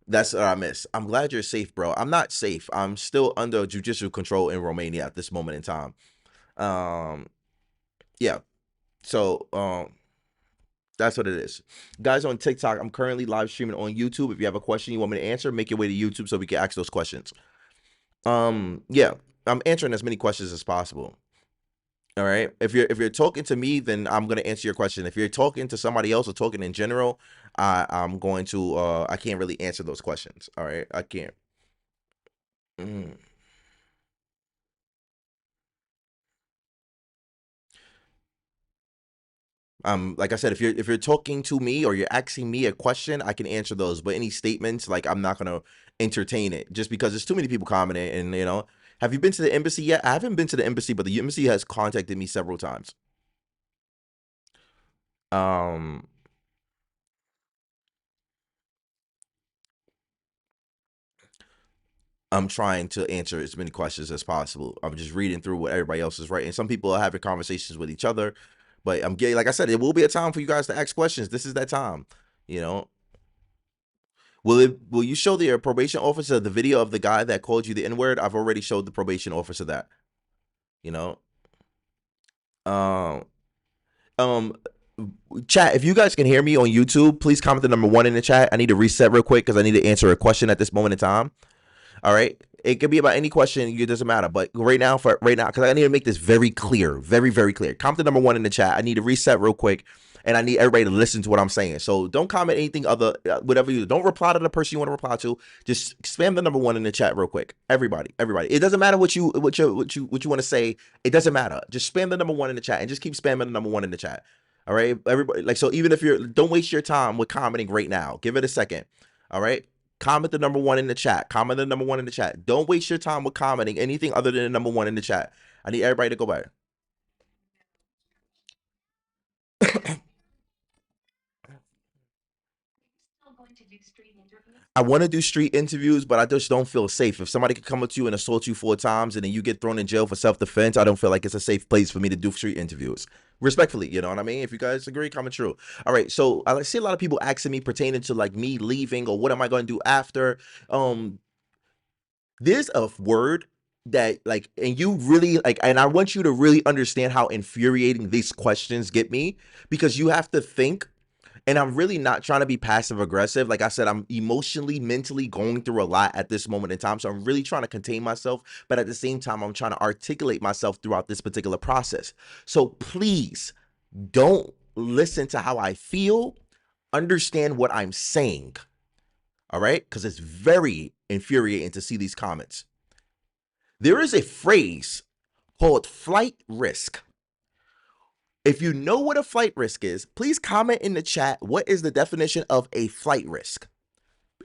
That's what I miss. I'm glad you're safe, bro. I'm not safe. I'm still under judicial control in Romania at this moment in time. Yeah. So, that's what it is. Guys on TikTok, I'm currently live streaming on YouTube. If you have a question you want me to answer, make your way to YouTube so we can ask those questions. Yeah, I'm answering as many questions as possible. All right. If you're talking to me, then I'm gonna answer your question. If you're talking to somebody else or talking in general, I'm going to I can't really answer those questions. All right, I can't. Like I said, if you're talking to me or you're asking me a question, I can answer those. But any statements, like I'm not gonna entertain it just because there's too many people commenting. And you know, have you been to the embassy yet? I haven't been to the embassy, but the embassy has contacted me several times. I'm trying to answer as many questions as possible. I'm just reading through what everybody else is writing. Some people are having conversations with each other, but I'm getting, like I said, it will be a time for you guys to ask questions. This is that time, you know. Will you show the probation officer the video of the guy that called you the N-word? I've already showed the probation officer that, you know. Chat, if you guys can hear me on YouTube, please comment the number 1 in the chat. I need to reset real quick because I need to answer a question at this moment in time. All right. It could be about any question. It doesn't matter. But right now, because I need to make this very clear, very, very clear. Comment the number 1 in the chat. I need to reset real quick. And I need everybody to listen to what I'm saying. So don't comment anything other, whatever you do. Don't reply to the person you want to reply to. Just spam the number 1 in the chat real quick. Everybody. It doesn't matter what you want to say. It doesn't matter. Just spam the number 1 in the chat and just keep spamming the number 1 in the chat. All right. Everybody, like, so even if don't waste your time with commenting right now. Give it a second. All right. Comment the number 1 in the chat. Comment the number 1 in the chat. Don't waste your time with commenting anything other than the number 1 in the chat. I need everybody to go back. I want to do street interviews, but I just don't feel safe. If somebody could come up to you and assault you 4 times and then you get thrown in jail for self-defense, I don't feel like it's a safe place for me to do street interviews. Respectfully, you know what I mean? If you guys agree, comment true. All right, so I see a lot of people asking me pertaining to like me leaving or what am I going to do after. There's a word that like, and you really like, and I want you to really understand how infuriating these questions get me, because you have to think And I'm really not trying to be passive aggressive. Like I said, I'm emotionally, mentally going through a lot at this moment in time. So I'm really trying to contain myself. But at the same time, I'm trying to articulate myself throughout this particular process. So please don't listen to how I feel. Understand what I'm saying. All right? Because it's very infuriating to see these comments. There is a phrase called flight risk. If you know what a flight risk is, please comment in the chat. What is the definition of a flight risk?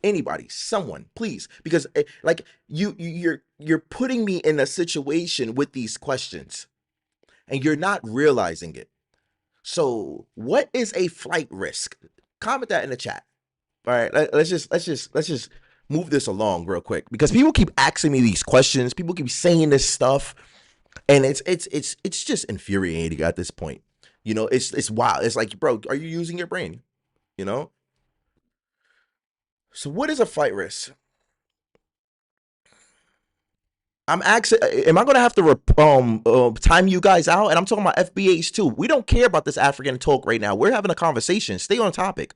Anybody, someone, please, because like you're putting me in a situation with these questions, and you're not realizing it. So, what is a flight risk? Comment that in the chat. All right, let's just move this along real quick because people keep asking me these questions. People keep saying this stuff, and it's just infuriating at this point. You know, it's wild. It's like, bro, are you using your brain? You know? So what is a flight risk? I'm asking, am I gonna have to time you guys out? And I'm talking about FBAs too. We don't care about this African talk right now. We're having a conversation. Stay on topic.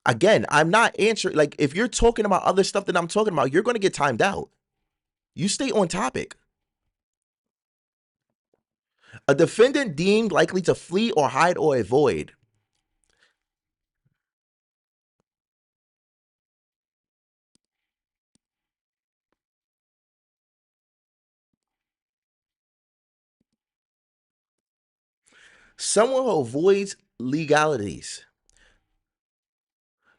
Again, I'm not answering. Like, if you're talking about other stuff that I'm talking about, you're gonna get timed out. You stay on topic. A defendant deemed likely to flee or hide or avoid. Someone who avoids legalities.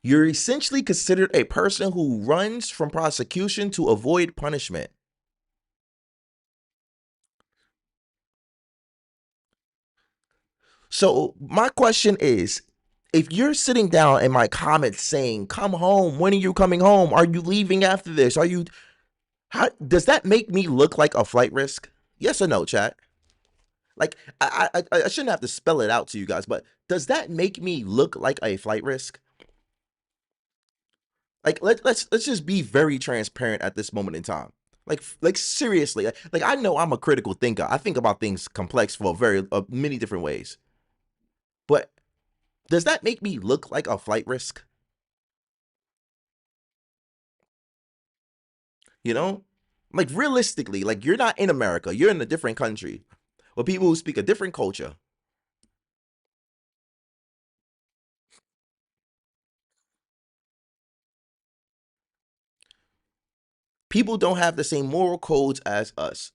You're essentially considered a person who runs from prosecution to avoid punishment. So my question is, if you're sitting down in my comments saying, come home, when are you coming home? Are you leaving after this? How does that make me look like a flight risk? Yes or no, chat? Like, I shouldn't have to spell it out to you guys, but does that make me look like a flight risk? Like, let's just be very transparent at this moment in time. Like seriously, like I know I'm a critical thinker. I think about things complex for many different ways. But does that make me look like a flight risk? You know? Like, realistically, like, you're not in America. You're in a different country with people who speak a different culture. People don't have the same moral codes as us.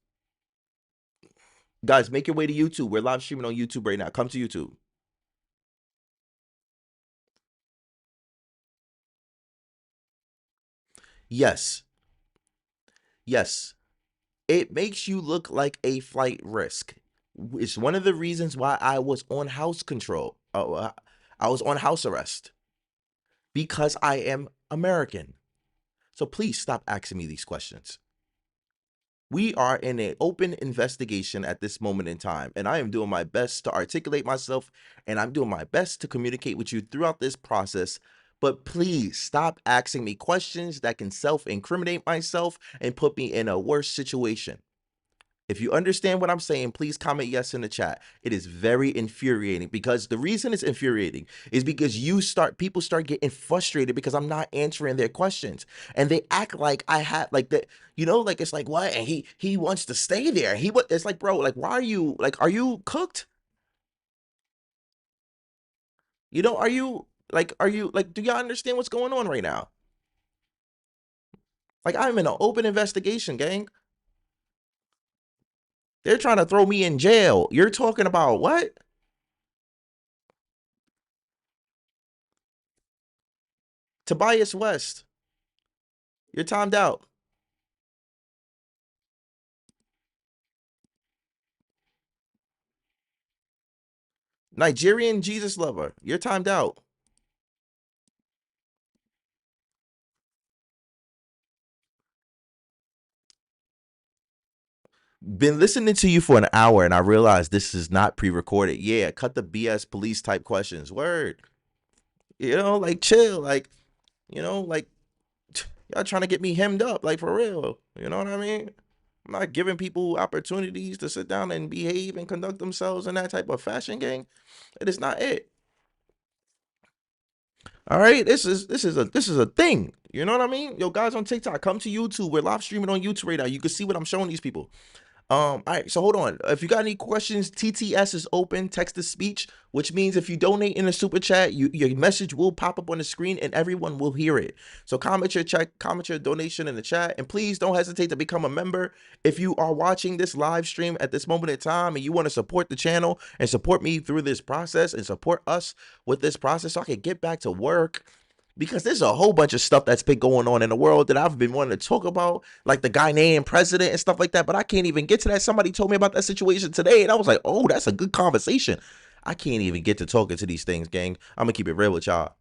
Guys, make your way to YouTube. We're live streaming on YouTube right now. Come to YouTube. Yes. Yes. It makes you look like a flight risk. It's one of the reasons why I was on house control. I was on house arrest because I am American. So please stop asking me these questions. We are in an open investigation at this moment in time, and I am doing my best to articulate myself, and I'm doing my best to communicate with you throughout this process. But please stop asking me questions that can self-incriminate myself and put me in a worse situation. If you understand what I'm saying, please comment yes in the chat. It is very infuriating because the reason it's infuriating is because people start getting frustrated because I'm not answering their questions. And they act like I have like that, you know, like it's like what? And he wants to stay there. It's like, bro, like, why are you cooked? You know, are you like, do y'all understand what's going on right now? Like, I'm in an open investigation, gang. They're trying to throw me in jail. You're talking about what? Tobias West, you're timed out. Nigerian Jesus lover, you're timed out. Been listening to you for an hour and I realized this is not pre-recorded. Yeah, cut the BS police type questions. Word. You know, like chill. Like, you know, like y'all trying to get me hemmed up, like for real. You know what I mean? I'm not giving people opportunities to sit down and behave and conduct themselves in that type of fashion, gang. It is not it. All right, this is a thing. You know what I mean? Yo, guys on TikTok, come to YouTube. We're live streaming on YouTube right now. You can see what I'm showing these people. All right, so hold on. If you got any questions, TTS is open, text to speech, which means if you donate in a super chat, your message will pop up on the screen and everyone will hear it. So comment your donation in the chat, and please don't hesitate to become a member. If you are watching this live stream at this moment in time and you want to support the channel and support me through this process and support us with this process so I can get back to work, because there's a whole bunch of stuff that's been going on in the world that I've been wanting to talk about, like the Ghanaian president and stuff like that, but I can't even get to that. Somebody told me about that situation today, and I was like, oh, that's a good conversation. I can't even get to talking to these things, gang. I'm going to keep it real with y'all.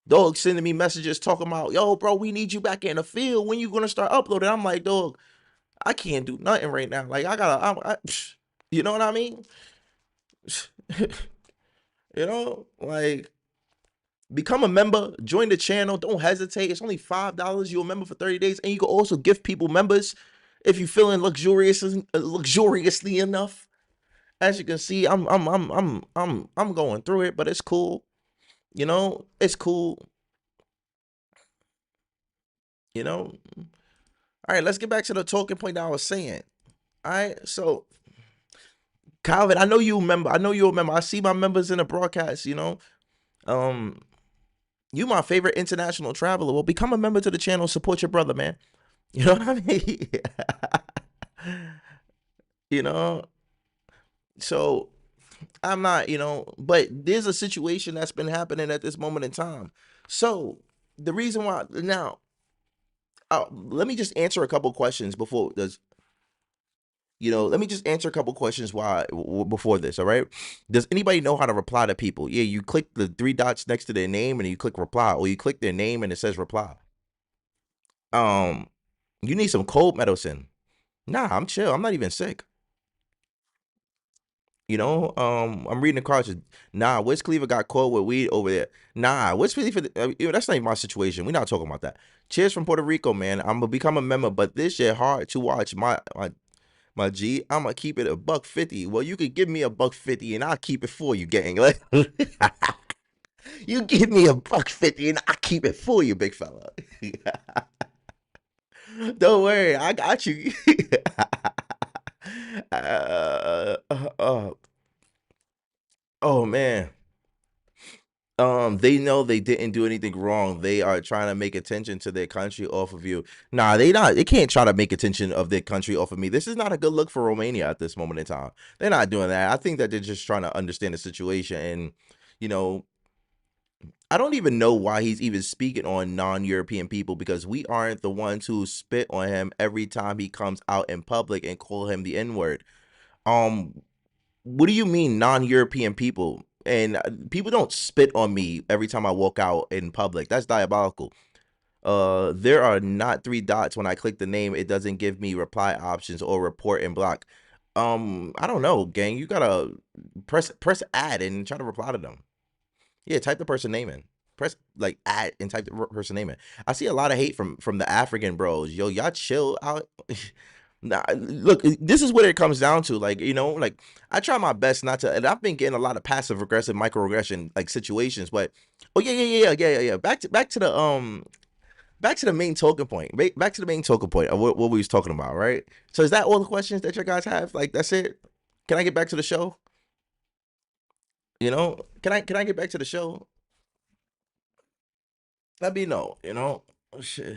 Dog sending me messages talking about, yo, bro, we need you back in the field. When you going to start uploading? I'm like, dog, I can't do nothing right now. Like, you know what I mean? You know, like, become a member, join the channel. Don't hesitate. It's only $5. You're a member for 30 days, and you can also gift people members if you're feeling luxuriously enough. As you can see, I'm going through it, but it's cool. You know, it's cool. You know. All right, let's get back to the talking point that I was saying. All right, so Calvin, I know you remember. I see my members in the broadcast. You know, you my favorite international traveler. Well, become a member to the channel. Support your brother, man. You know what I mean? You know? So, I'm not, but there's a situation that's been happening at this moment in time. So, the reason why, now, let me just answer a couple questions before this. Let me just answer a couple questions before this, all right? Does anybody know how to reply to people? Yeah, you click the 3 dots next to their name and you click reply, or you click their name and it says reply. You need some cold medicine. Nah, I'm chill. I'm not even sick. I'm reading the cards. Nah, Wiz Cleaver got caught with weed over there. Nah, Wiz Cleaver, that's not even my situation. We're not talking about that. Cheers from Puerto Rico, man. I'm gonna become a member, but this shit hard to watch. My G, I'm gonna keep it $1.50. Well, you could give me $1.50 and I'll keep it for you, gang. Like, you give me $1.50 and I'll keep it for you, big fella. Don't worry, I got you. Oh man. They know they didn't do anything wrong. They are trying to make attention to their country off of you. Nah, they can't try to make attention of their country off of me. This is not a good look for Romania at this moment in time. They're not doing that. I think that they're just trying to understand the situation. And, I don't even know why he's even speaking on non-European people, because we aren't the ones who spit on him every time he comes out in public and call him the N-word. What do you mean non-European people? And people don't spit on me every time I walk out in public. That's diabolical. There are not 3 dots when I click the name. It doesn't give me reply options or report and block. I don't know, gang. You gotta press add and try to reply to them. Yeah, type the person name in. Press like add and type the person name in. I see a lot of hate from the African bros. Yo, y'all chill out. Nah, look, this is what it comes down to. Like, like I try my best not to, and I've been getting a lot of passive aggressive microaggression like situations, but yeah. Back to the main talking point. Back to the main talking point of what we was talking about, right? So is that all the questions that you guys have? Like, that's it? Can I get back to the show? Can I get back to the show? Let me know, Oh, shit.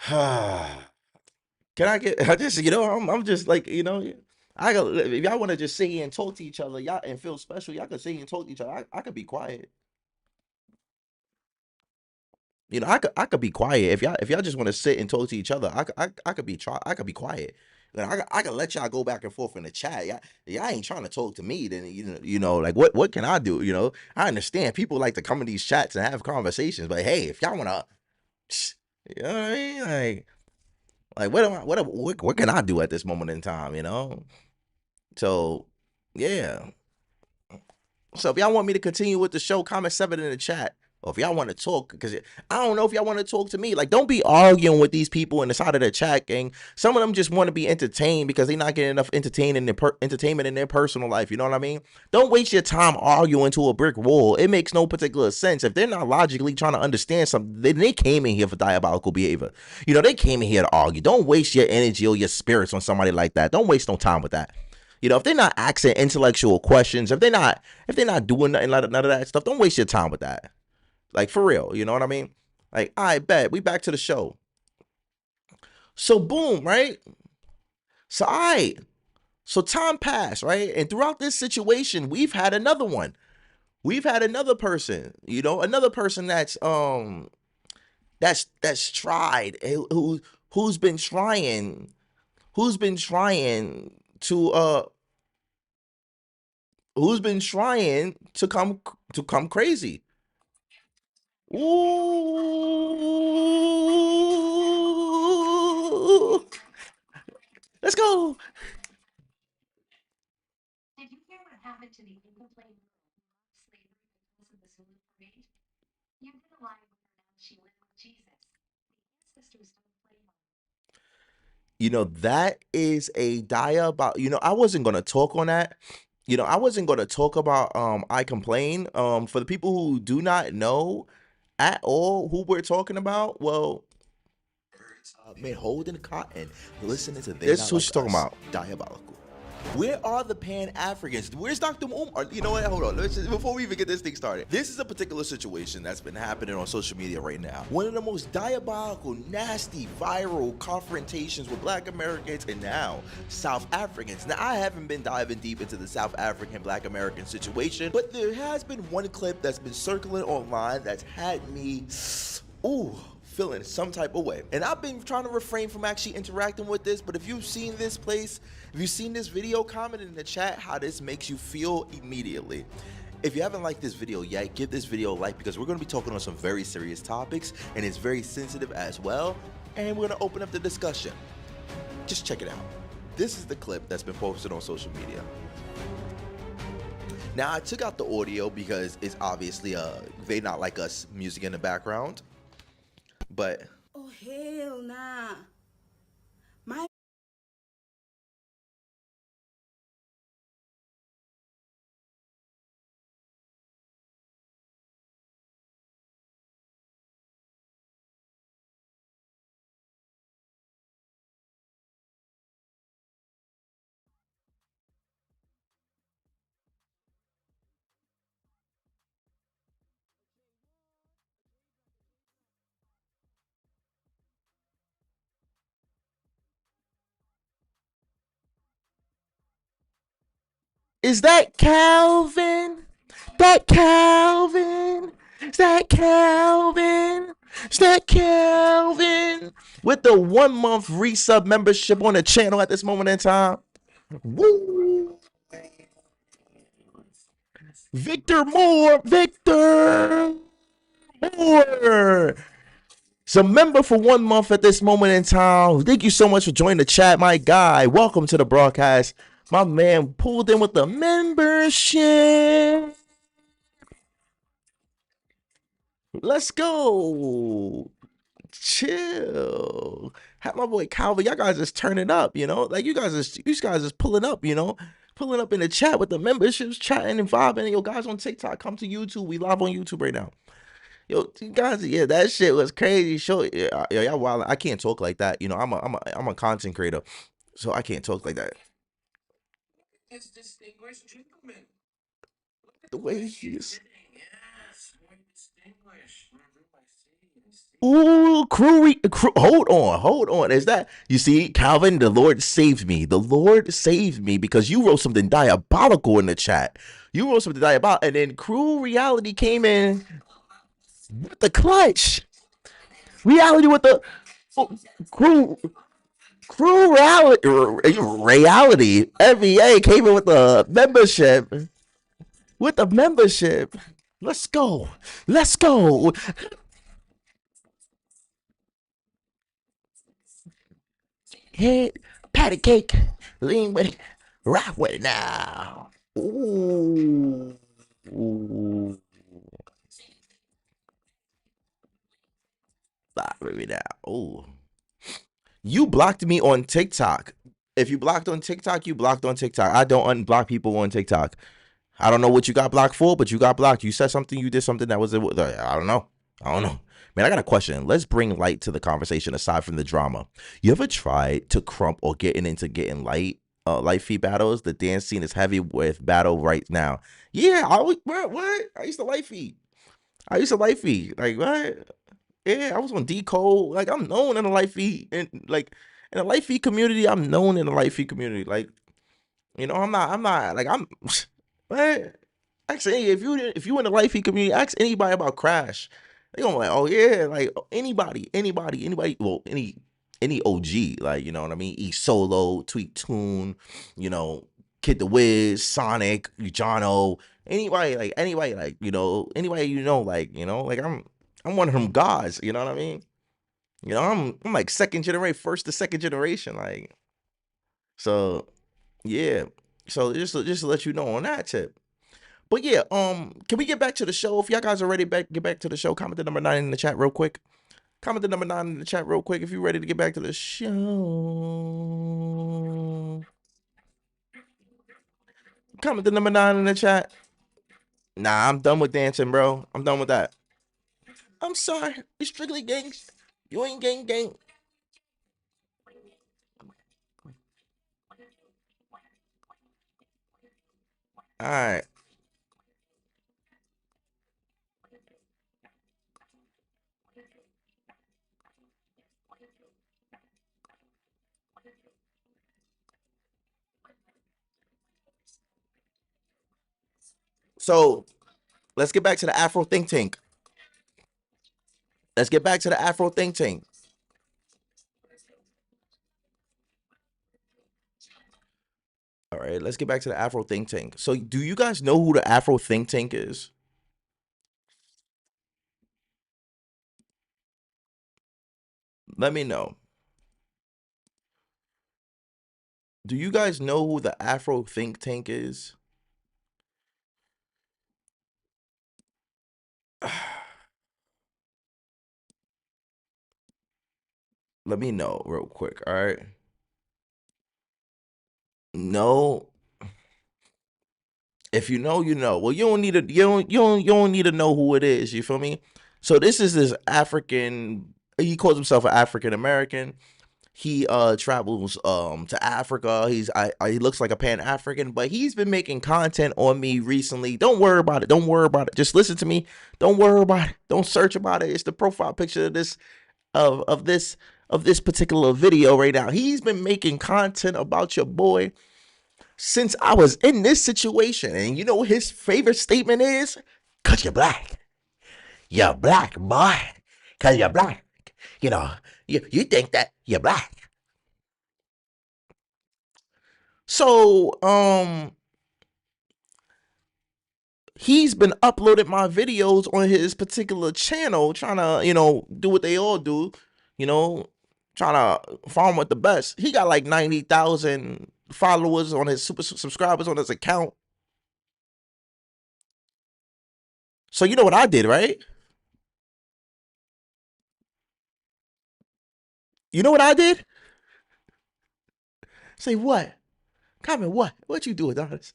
Can I get? I just, I'm just like, I got. If y'all want to just sit here and talk to each other, y'all and feel special, y'all can sit here and talk to each other. I could be quiet. I could be quiet if y'all just want to sit and talk to each other. I could be quiet. I could let y'all go back and forth in the chat. Y'all ain't trying to talk to me. Then like what can I do? I understand people like to come in these chats and have conversations, but hey, if y'all wanna, you know what I mean, like what can I do at this moment in time? So yeah. So if y'all want me to continue with the show, comment 7 in the chat. Or if y'all want to talk, because I don't know if y'all want to talk to me. Like, don't be arguing with these people in the side of the chat, gang. Some of them just want to be entertained because they're not getting enough entertainment in their personal life. You know what I mean? Don't waste your time arguing to a brick wall. It makes no particular sense. If they're not logically trying to understand something, then they came in here for diabolical behavior. You know, they came in here to argue. Don't waste your energy or your spirits on somebody like that. Don't waste no time with that. You know, if they're not asking intellectual questions, if they're not doing nothing, none of that stuff, don't waste your time with that. Like, for real, you know what I mean? Like, I bet we back to the show. So boom, right? So so time passed, right? And throughout this situation, we've had another one. We've had another person, you know, another person that's tried, who's been trying to come crazy. Ooh. Let's go. Did you hear what happened to the incomplete slavery because of the silver parade? You did a lie with her now she lived with Jesus. The ancestors don't play by. You know, that is a diabolical. You know, I wasn't gonna talk on that. You know, I wasn't gonna talk about I complain. For the people who do not know at all who we're talking about, well, Man, holding cotton, listening to this is who she's talking about. Diabolical. Where are the Pan-Africans? Where's Dr. Umar? You know what? Hold on. Before we even get this thing started, this is a particular situation that's been happening on social media right now. One of the most diabolical, nasty, viral confrontations with Black Americans and now South Africans. Now, I haven't been diving deep into the South African Black American situation, but there has been one clip that's been circling online that's had me, feeling some type of way. And I've been trying to refrain from actually interacting with this, but if you've seen this place, if you've seen this video, comment in the chat how this makes you feel immediately. If you haven't liked this video yet, give this video a like because we're going to be talking on some very serious topics and it's very sensitive as well. And we're going to open up the discussion. Just check it out. This is the clip that's been posted on social media. Now, I took out the audio because it's obviously They Not Like Us music in the background. But oh hell nah. My Is that Calvin? That Calvin? Is that Calvin? Is that Calvin? With the 1 month resub membership on the channel at this moment in time. Woo! Victor Moore. So member for 1 month at this moment in time. Thank you so much for joining the chat, my guy. Welcome to the broadcast. My man pulled in with the membership. Let's go. Chill. Have my boy Calvin. Y'all guys just turning up, you know? Like you guys just pulling up, you know? Pulling up in the chat with the memberships, chatting and vibing. And yo, guys on TikTok, come to YouTube. We live on YouTube right now. Yo, you guys, yeah, that shit was crazy. Show, yeah, y'all wild. I can't talk like that. You know, I'm a content creator, so I can't talk like that. This distinguished gentleman. The way he is. Ooh, crew. Hold on. Is that you see, Calvin? The Lord saved me. The Lord saved me because you wrote something diabolical in the chat. You wrote something diabolical, and then Crew Reality came in with the clutch. Reality with the crew reality. FBA came in with the membership. Let's go. Hit patty cake. Lean with it. Rock with it now. Ooh. Stop me now. Oh, you blocked me on TikTok. If you blocked on TikTok, you blocked on TikTok. I don't unblock people on TikTok. I don't know what you got blocked for, but you got blocked. You said something, you did something that was, I don't know. I don't know. Man, I got a question. Let's bring light to the conversation aside from the drama. You ever tried to crump or getting light feed battles? The dance scene is heavy with battle right now. Yeah, what? I used to light feed. Like, what? Yeah, I was on Decode. Like, I'm known in the light feed. And, like, in the light feed community, I'm known in the light feed community. Like, I'm not, like, I'm, what? Actually, if you in the life feed community, ask anybody about Crash. They gonna be like, oh yeah, like anybody. Well, any OG, like, you know what I mean. E Solo, Tweet Tune, Kid the Wiz, Sonic, Jono, anybody, like, like I'm one of them gods. You know what I mean. I'm like second generation, first to second generation, like, so yeah. So just to let you know on that tip. But yeah, can we get back to the show? If y'all guys are ready, get back to the show. Comment the number 9 in the chat real quick. Comment the number 9 in the chat real quick if you're ready to get back to the show. Comment the number 9 in the chat. Nah, I'm done with dancing, bro. I'm done with that. I'm sorry. It's strictly gangs. You ain't gang. All right. So let's get back to the Afro think tank. Let's get back to the Afro think tank. All right, let's get back to the Afro think tank. So do you guys know who the Afro think tank is? Let me know. Do you guys know who the Afro think tank is? Let me know real quick, all right? No. If you know, you know. Well, you don't need to you don't need to know who it is, you feel me? So this is this African, he calls himself an African American. He travels to Africa. He looks like a Pan-African, but he's been making content on me recently. Don't worry about it. Don't worry about it. Just listen to me. Don't worry about it. Don't search about it. It's the profile picture of this particular video right now. He's been making content about your boy since I was in this situation. And you know what his favorite statement is? Cause you're black. You're black, boy. Cause you're black. You think that you're black. So, he's been uploading my videos on his particular channel, trying to, do what they all do, trying to farm with the best. He got like 90,000 followers on his subscribers on his account. So you know what I did, right? You know what I did? Say what? Comment what? What you do, Adonis?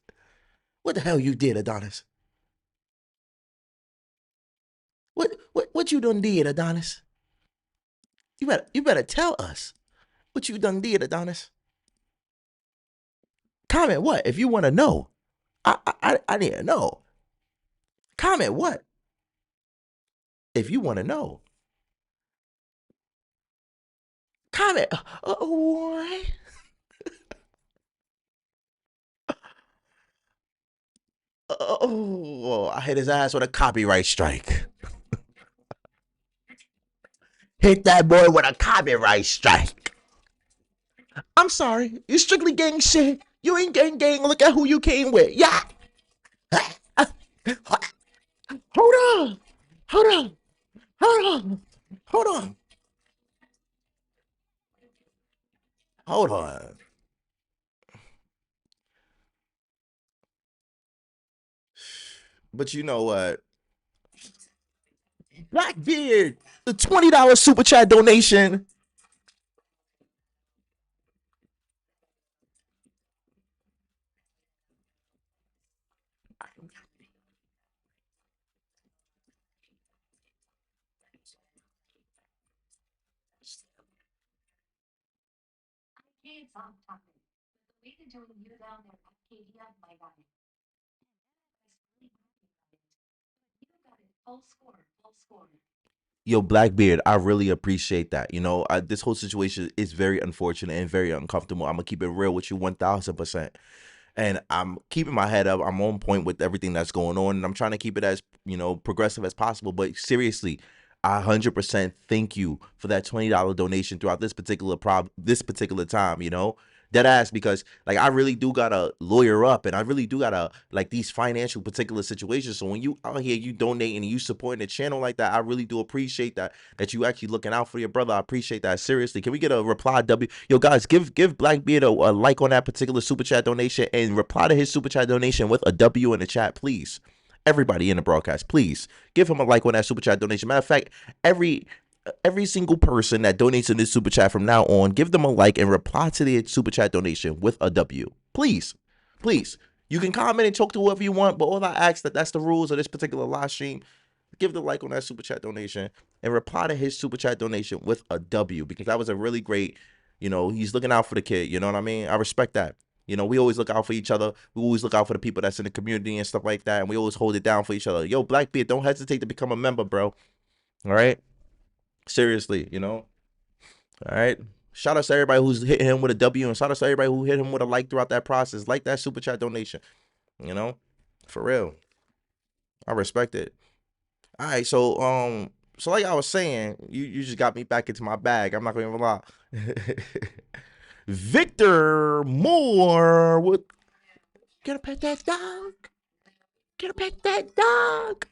What the hell you did, Adonis? What you done did, Adonis? You better tell us what you done did, Adonis. Comment what if you want to know. I need to know. Comment what if you want to know. Comment what? Oh, I hit his ass with a copyright strike. Hit that boy with a copyright strike. I'm sorry. You strictly gang shit. You ain't gang. Look at who you came with. Yeah. Hold on. Hold on. Hold on. Hold on. Hold on. But you know what? Blackbeard, the $20 super chat donation. It's on topic. The way to do you down there, Arcadia, my guy. You got it. Full score. Full score. Yo, Blackbeard, I really appreciate that. You know, this whole situation is very unfortunate and very uncomfortable. I'm gonna keep it real with you 1000%. And I'm keeping my head up. I'm on point with everything that's going on, and I'm trying to keep it as, you know, progressive as possible. But seriously, I 100% thank you for that $20 donation throughout this particular time. You know, dead ass, because like I really do gotta lawyer up, and I really do gotta like these financial particular situations. So when you out here, you donating and you supporting the channel like that, I really do appreciate that you actually looking out for your brother. I appreciate that. Seriously, can we get a reply W? Yo, guys, give Blackbeard a like on that particular super chat donation and reply to his super chat donation with a W in the chat, please. Everybody in the broadcast, please give him a like on that super chat donation. Matter of fact, every single person that donates in this super chat from now on, give them a like and reply to their super chat donation with a W. Please, please. You can comment and talk to whoever you want, but all I ask that's the rules of this particular live stream. Give the like on that super chat donation and reply to his super chat donation with a W, because that was a really great, you know, he's looking out for the kid. You know what I mean? I respect that. You know, we always look out for each other. We always look out for the people that's in the community and stuff like that. And we always hold it down for each other. Yo, Blackbeard, don't hesitate to become a member, bro. All right? Seriously, you know? All right? Shout out to everybody who's hitting him with a W, and shout out to everybody who hit him with a like throughout that process. Like that super chat donation. You know? For real. I respect it. All right, so like I was saying, you just got me back into my bag. I'm not gonna even lie. Victor Moore with get a pet that dog. Get a pet that dog.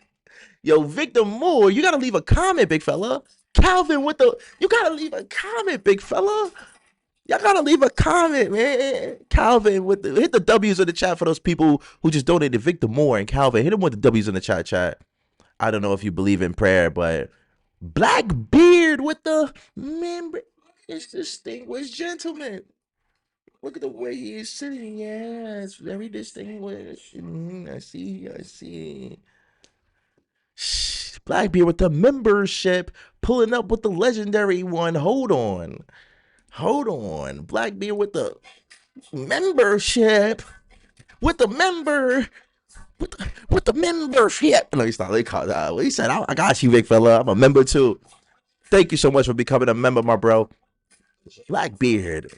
Yo, Victor Moore, you gotta leave a comment, big fella. Calvin with the you gotta leave a comment, big fella. Y'all gotta leave a comment, man. Calvin with the hit the W's in the chat for those people who just donated. Victor Moore and Calvin, hit them with the W's in the chat. I don't know if you believe in prayer, but Blackbeard with the member is distinguished gentleman. Look at the way he is sitting. Yeah, it's very distinguished. I see. Blackbeard with the membership, pulling up with the legendary one. Hold on. Blackbeard with the membership, with the member. With the membership. No, he's not. He said, I got you, big fella. I'm a member too. Thank you so much for becoming a member, my bro. Blackbeard.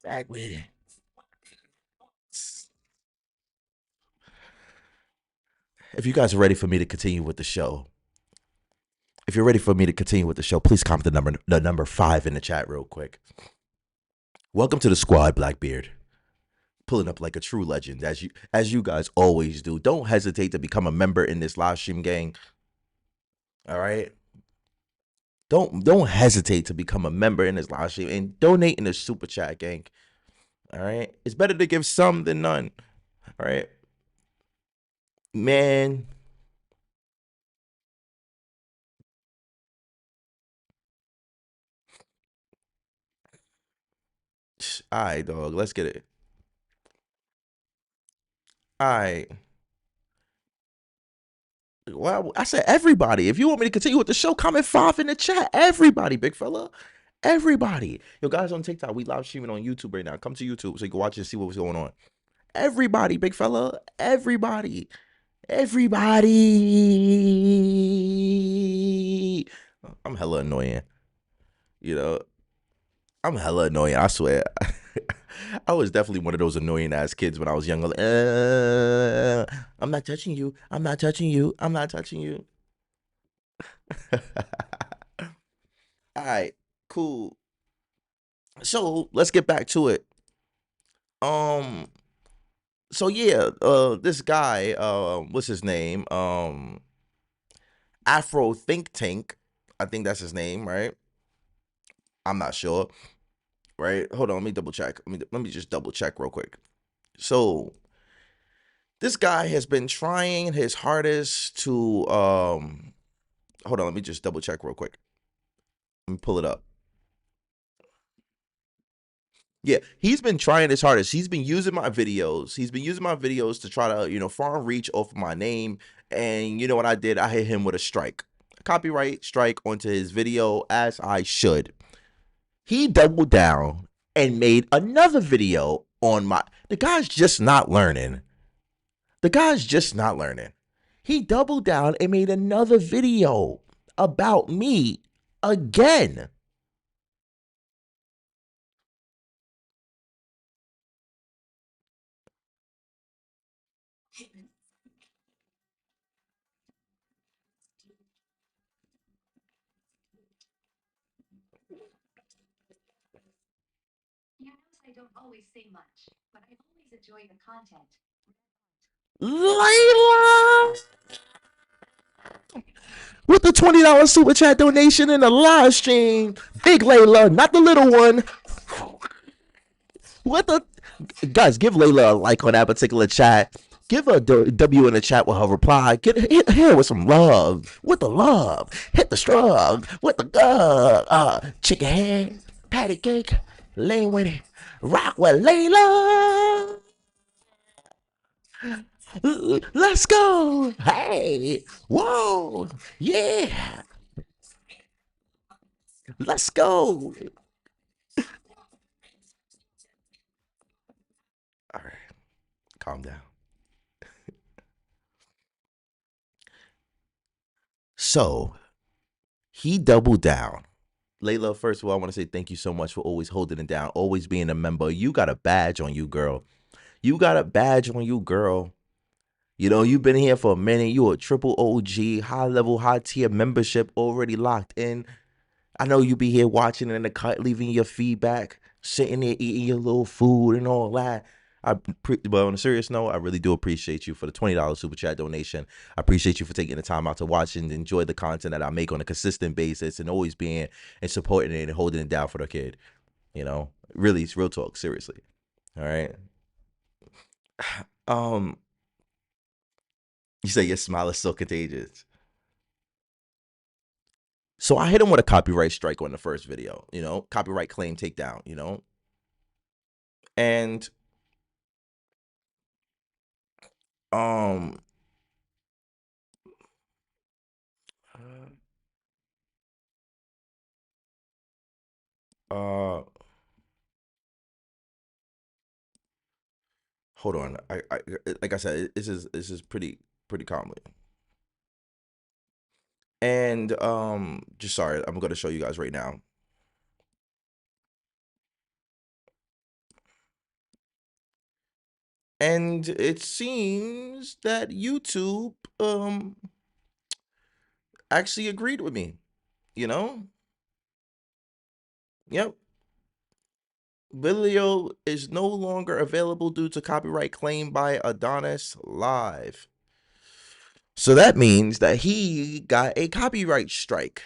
Blackbeard. If you guys are ready for me to continue with the show, please comment the number 5 in the chat real quick. Welcome to the squad, Blackbeard. Pulling up like a true legend, as you guys always do. Don't hesitate to become a member in this live stream gang. All right. Don't hesitate to become a member in this live stream and donate in the super chat gang. All right. It's better to give some than none. All right. Man. All right, dog. Let's get it. All right. Well, I said everybody. If you want me to continue with the show, comment 5 in the chat. Everybody, big fella. Everybody. Yo, guys on TikTok, we live streaming on YouTube right now. Come to YouTube so you can watch and see what's going on. Everybody, big fella. Everybody. I'm hella annoying. You know, I'm hella annoying, I swear. I was definitely one of those annoying ass kids when I was younger. I'm not touching you. All right, cool. So let's get back to it. So yeah, this guy, what's his name? Afro Think Tank. I think that's his name, right? I'm not sure. Right? Hold on, let me double check. Let me just double check real quick. So this guy has been trying his hardest to hold on, let me just double check real quick. Let me pull it up. Yeah, he's been trying his hardest. He's been using my videos. He's been using my videos to try to, farm reach off of my name. And you know what I did? I hit him with a strike. A copyright strike onto his video, as I should. He doubled down and made another video on my... The guy's just not learning. The guy's just not learning. He doubled down and made another video about me again. You notice I don't always say much, but I always enjoy the content. Layla! With the $20 super chat donation in the live stream. Big Layla, not the little one. What the... Guys, give Layla a like on that particular chat. Give her a W in the chat with her reply. Hit her with some love. With the love. Hit the strug. With the chicken head. Patty cake. Lane with it. Rock with Layla. Let's go. Hey. Whoa. Yeah. Let's go. All right. Calm down. So, he doubled down. Layla, first of all, I want to say thank you so much for always holding it down, always being a member. You got a badge on you, girl. You got a badge on you, girl. You've been here for a minute. You a triple OG, high level, high tier membership already locked in. I know you be here watching in the cut, leaving your feedback, sitting there eating your little food and all that. But on a serious note, I really do appreciate you for the $20 super chat donation. I appreciate you for taking the time out to watch and enjoy the content that I make on a consistent basis and always being and supporting it and holding it down for the kid. Really, it's real talk, seriously. All right. You say your smile is so contagious. So I hit him with a copyright strike on the first video, copyright claim takedown, and hold on. I like I said, this is pretty common. And just sorry, I'm going to show you guys right now. And it seems that YouTube actually agreed with me, Yep. Video is no longer available due to copyright claim by Adonis Live. So that means that he got a copyright strike.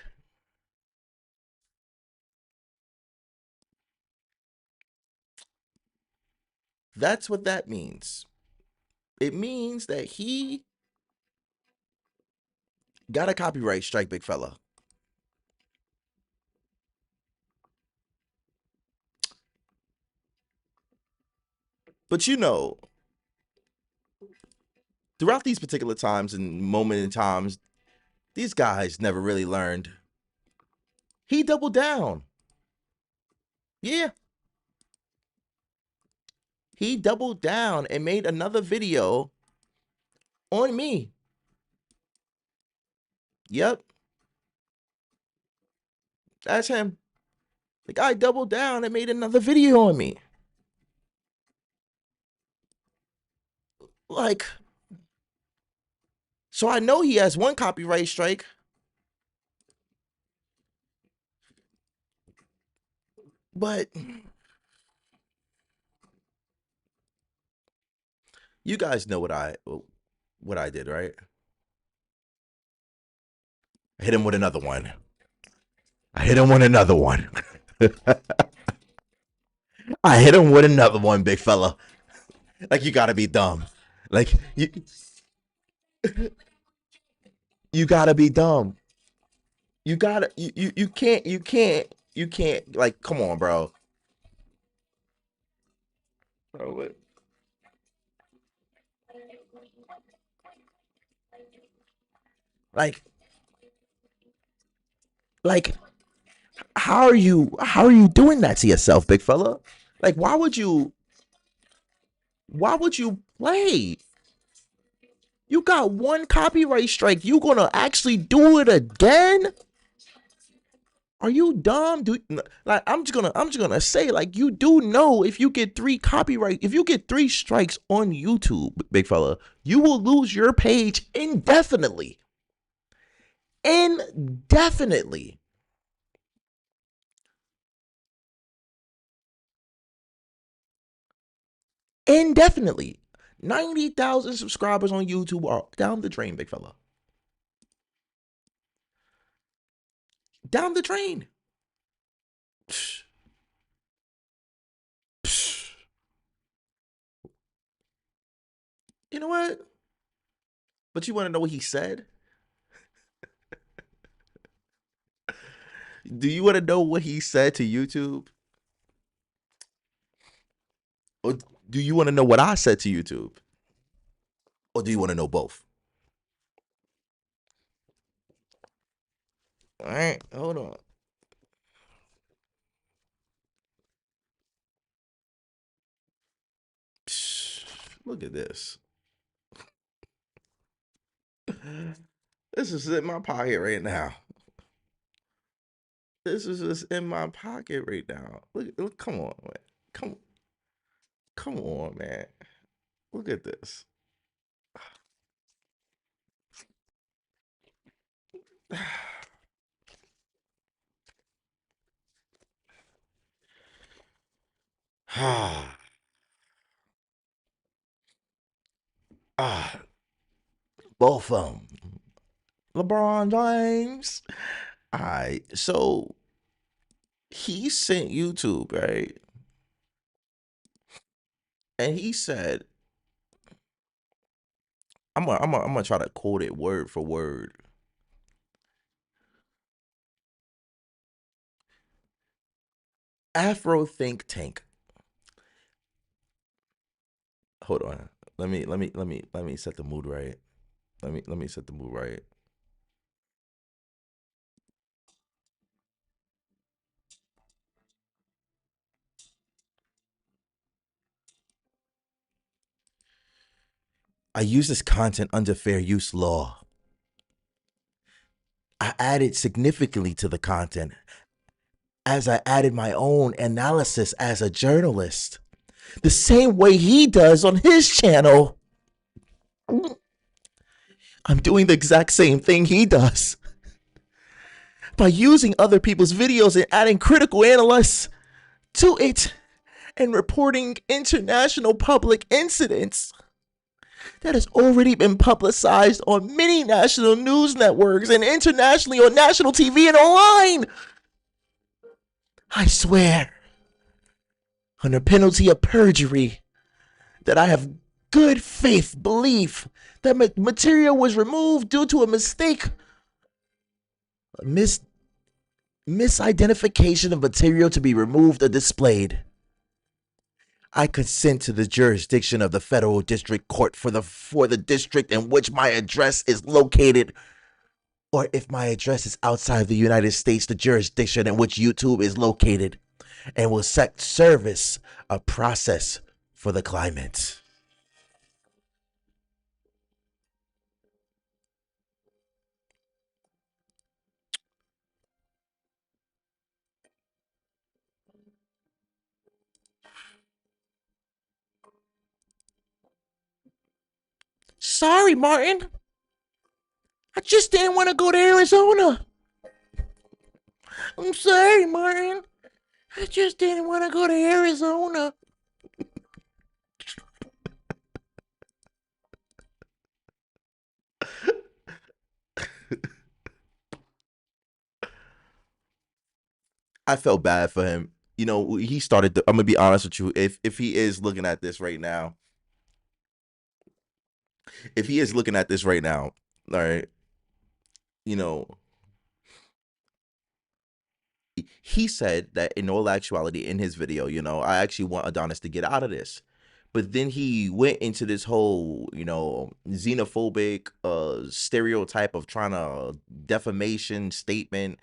That's what that means. It means that he got a copyright strike, big fella. But throughout these particular times and moment in times, these guys never really learned. He doubled down. Yeah. He doubled down and made another video on me. Yep. That's him. The guy doubled down and made another video on me. Like, so I know he has one copyright strike. But you guys know what I did, right? I hit him with another one. I hit him with another one. I hit him with another one, big fella. Like, you gotta be dumb. Like, you gotta be dumb. You gotta you can't like come on, bro. Bro, what? Like like how are you doing that to yourself, big fella? Like why would you play? You got one copyright strike. You gonna actually do it again? Are you dumb? Like I'm just gonna say like you do know if you get three strikes on YouTube, big fella, you will lose your page indefinitely. Indefinitely. Indefinitely. 90,000 subscribers on YouTube are down the drain, big fella. Down the drain. Psh, psh. You know what? But you want to know what he said? Do you want to know what he said to YouTube? Or do you want to know what I said to YouTube? Or do you want to know both? All right, hold on. Psh, look at this. This is in my pocket right now. This is just in my pocket right now. Look, come on, man. Come on, man. Look at this. Both of them. LeBron James. All right, so he sent YouTube, right? And he said, I'm gonna try to quote it word for word. Afro think tank. Hold on. Let me set the mood right. Let me set the mood right. I use this content under fair use law. I added significantly to the content as I added my own analysis as a journalist. The same way he does on his channel. I'm doing the exact same thing he does. By using other people's videos and adding critical analysis to it and reporting international public incidents that has already been publicized on many national news networks and internationally on national TV and online. I swear, under penalty of perjury, that I have good faith belief that material was removed due to a mistake, a misidentification of material to be removed or displayed. I consent to the jurisdiction of the federal district court for the district in which my address is located, or if my address is outside of the United States, the jurisdiction in which YouTube is located, and will set service a process for the climate. Sorry, Martin. I just didn't want to go to Arizona. I'm sorry, Martin. I just didn't want to go to Arizona. I felt bad for him. You know, he started. I'm gonna be honest with you. If he is looking at this right now, all right, you know, he said that in all actuality in his video, you know, I actually want Adonis to get out of this. But then he went into this whole, you know, xenophobic stereotype of trying to defamation statement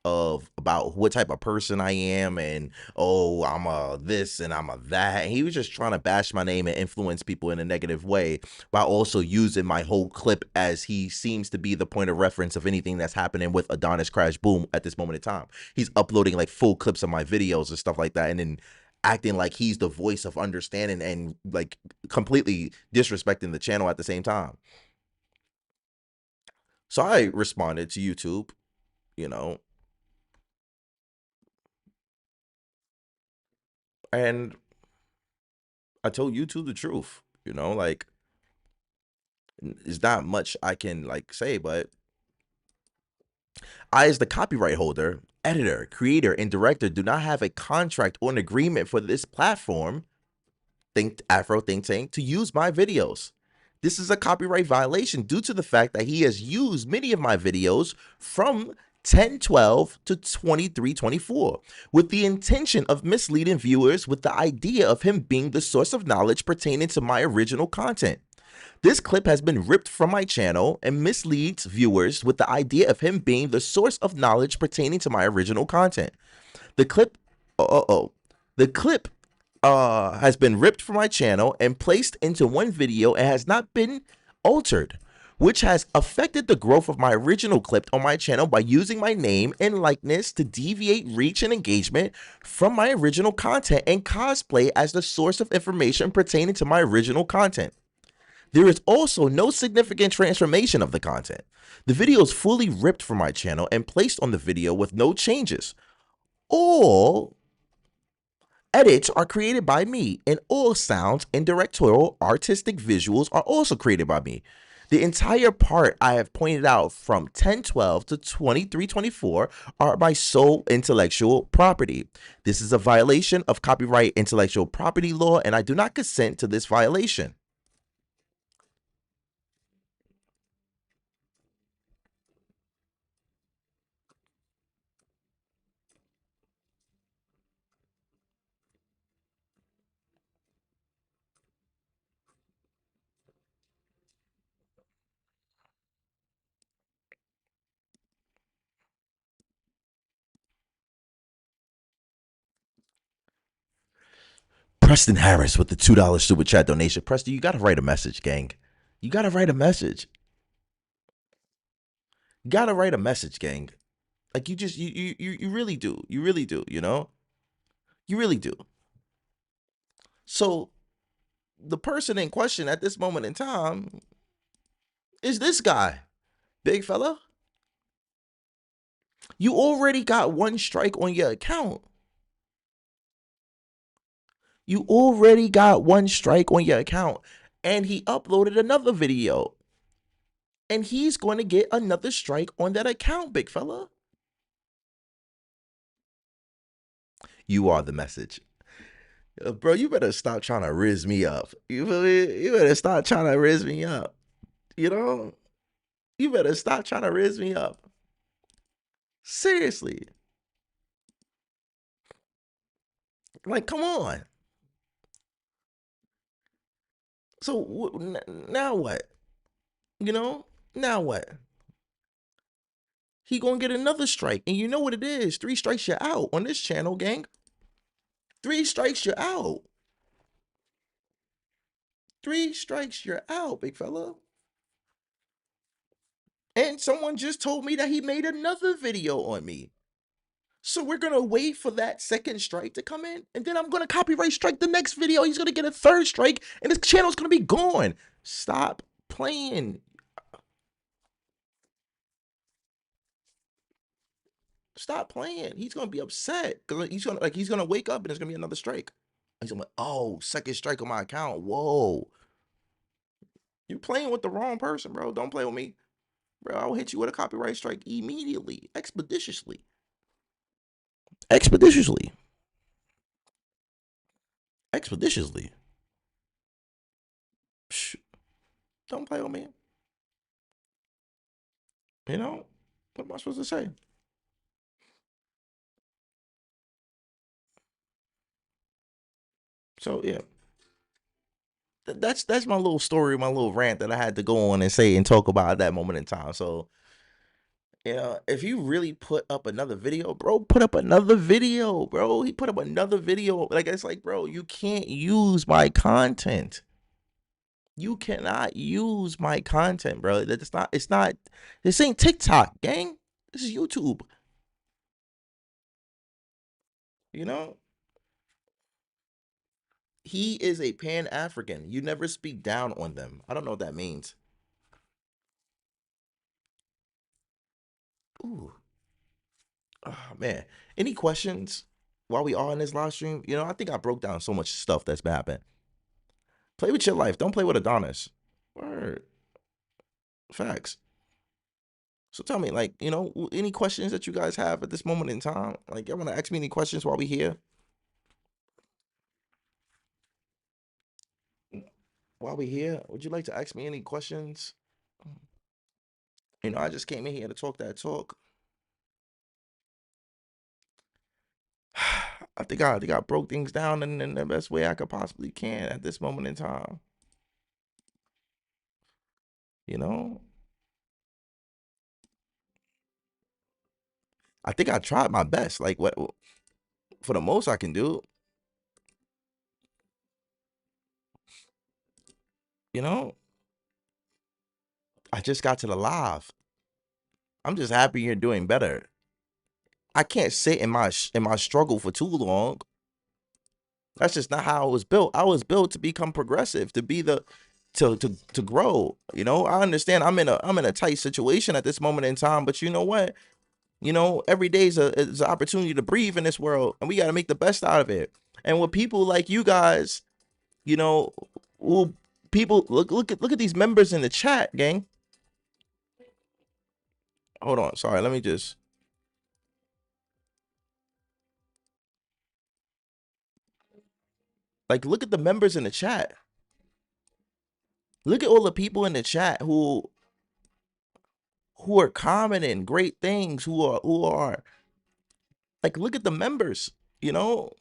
of about what type of person I am, and oh, I'm a this and I'm a that. And he was just trying to bash my name and influence people in a negative way, while also using my whole clip as he seems to be the point of reference of anything that's happening with Adonis Crash Boom at this moment in time. He's uploading like full clips of my videos and stuff like that, and then acting like he's the voice of understanding and like completely disrespecting the channel at the same time. So I responded to YouTube, you know, and I told YouTube the truth, you know, like there's not much I can like say, but I, as the copyright holder, editor, creator, and director, do not have a contract or an agreement for this platform, Afro Think Tank, to use my videos. This is a copyright violation due to the fact that he has used many of my videos from 10/12 to 23/24 with the intention of misleading viewers with the idea of him being the source of knowledge pertaining to my original content. This clip has been ripped from my channel and misleads viewers with the idea of him being the source of knowledge pertaining to my original content. The clip, the clip has been ripped from my channel and placed into one video and has not been altered, which has affected the growth of my original clip on my channel by using my name and likeness to deviate reach and engagement from my original content and cosplay as the source of information pertaining to my original content. There is also no significant transformation of the content. The video is fully ripped from my channel and placed on the video with no changes. All edits are created by me, and all sounds and directorial artistic visuals are also created by me. The entire part I have pointed out from 10/12 to 23/24 are my sole intellectual property. This is a violation of copyright intellectual property law, and I do not consent to this violation. Preston Harris with the $2 super chat donation. Preston, you gotta write a message, gang. You gotta write a message. You gotta write a message, gang. Like you really do. You really do, you know? You really do. So the person in question at this moment in time is this guy, big fella. You already got one strike on your account. You already got one strike on your account. And he uploaded another video. And he's going to get another strike on that account, big fella. You are the message. Bro, you better stop trying to riz me up. You feel me? You better stop trying to riz me up. You know? You better stop trying to riz me up. Seriously. Like, come on. So now what? You know? Now what? He gonna get another strike. And you know what it is. 3 strikes, you're out on this channel, gang. 3 strikes, you're out. 3 strikes, you're out, big fella. And someone just told me that he made another video on me. So we're going to wait for that second strike to come in. And then I'm going to copyright strike the next video. He's going to get a third strike. And his channel's going to be gone. Stop playing. Stop playing. He's going to be upset. Because he's going to wake up and there's going to be another strike. He's going to be like, oh, second strike on my account. Whoa. You're playing with the wrong person, bro. Don't play with me. Bro, I'll hit you with a copyright strike immediately. Expeditiously. Expeditiously. Expeditiously. Shh. Don't play with me. You know? What am I supposed to say? So yeah. That's my little story, my little rant that I had to go on and say and talk about at that moment in time. So yeah, if you really put up another video, bro, put up another video, bro. He put up another video. Like, it's like, bro, you can't use my content. You cannot use my content, bro. It's not, this ain't TikTok, gang. This is YouTube. You know? He is a Pan-African. You never speak down on them. I don't know what that means. Ooh. Oh, man. Any questions while we are in this live stream? You know, I think I broke down so much stuff that's been happening. Play with your life. Don't play with Adonis. Word. Facts. So tell me, like, you know, any questions that you guys have at this moment in time? Like, y'all want to ask me any questions while we here? While we here, would you like to ask me any questions? You know, I just came in here to talk that talk. I think I broke things down in the best way I could possibly can at this moment in time. You know? I think I tried my best. Like, what for the most I can do. You know? I just got to the live. I'm just happy you're doing better. I can't sit in my struggle for too long. That's just not how I was built. I was built to become progressive, to be the to grow. You know, I understand I'm in a tight situation at this moment in time, but you know what? You know, every day is an opportunity to breathe in this world, and we got to make the best out of it. And with people like you guys, you know, who people look at these members in the chat, gang. Hold on, sorry, let me just. Like, look at the members in the chat. Look at all the people in the chat who are commenting great things, who are like, look at the members, you know.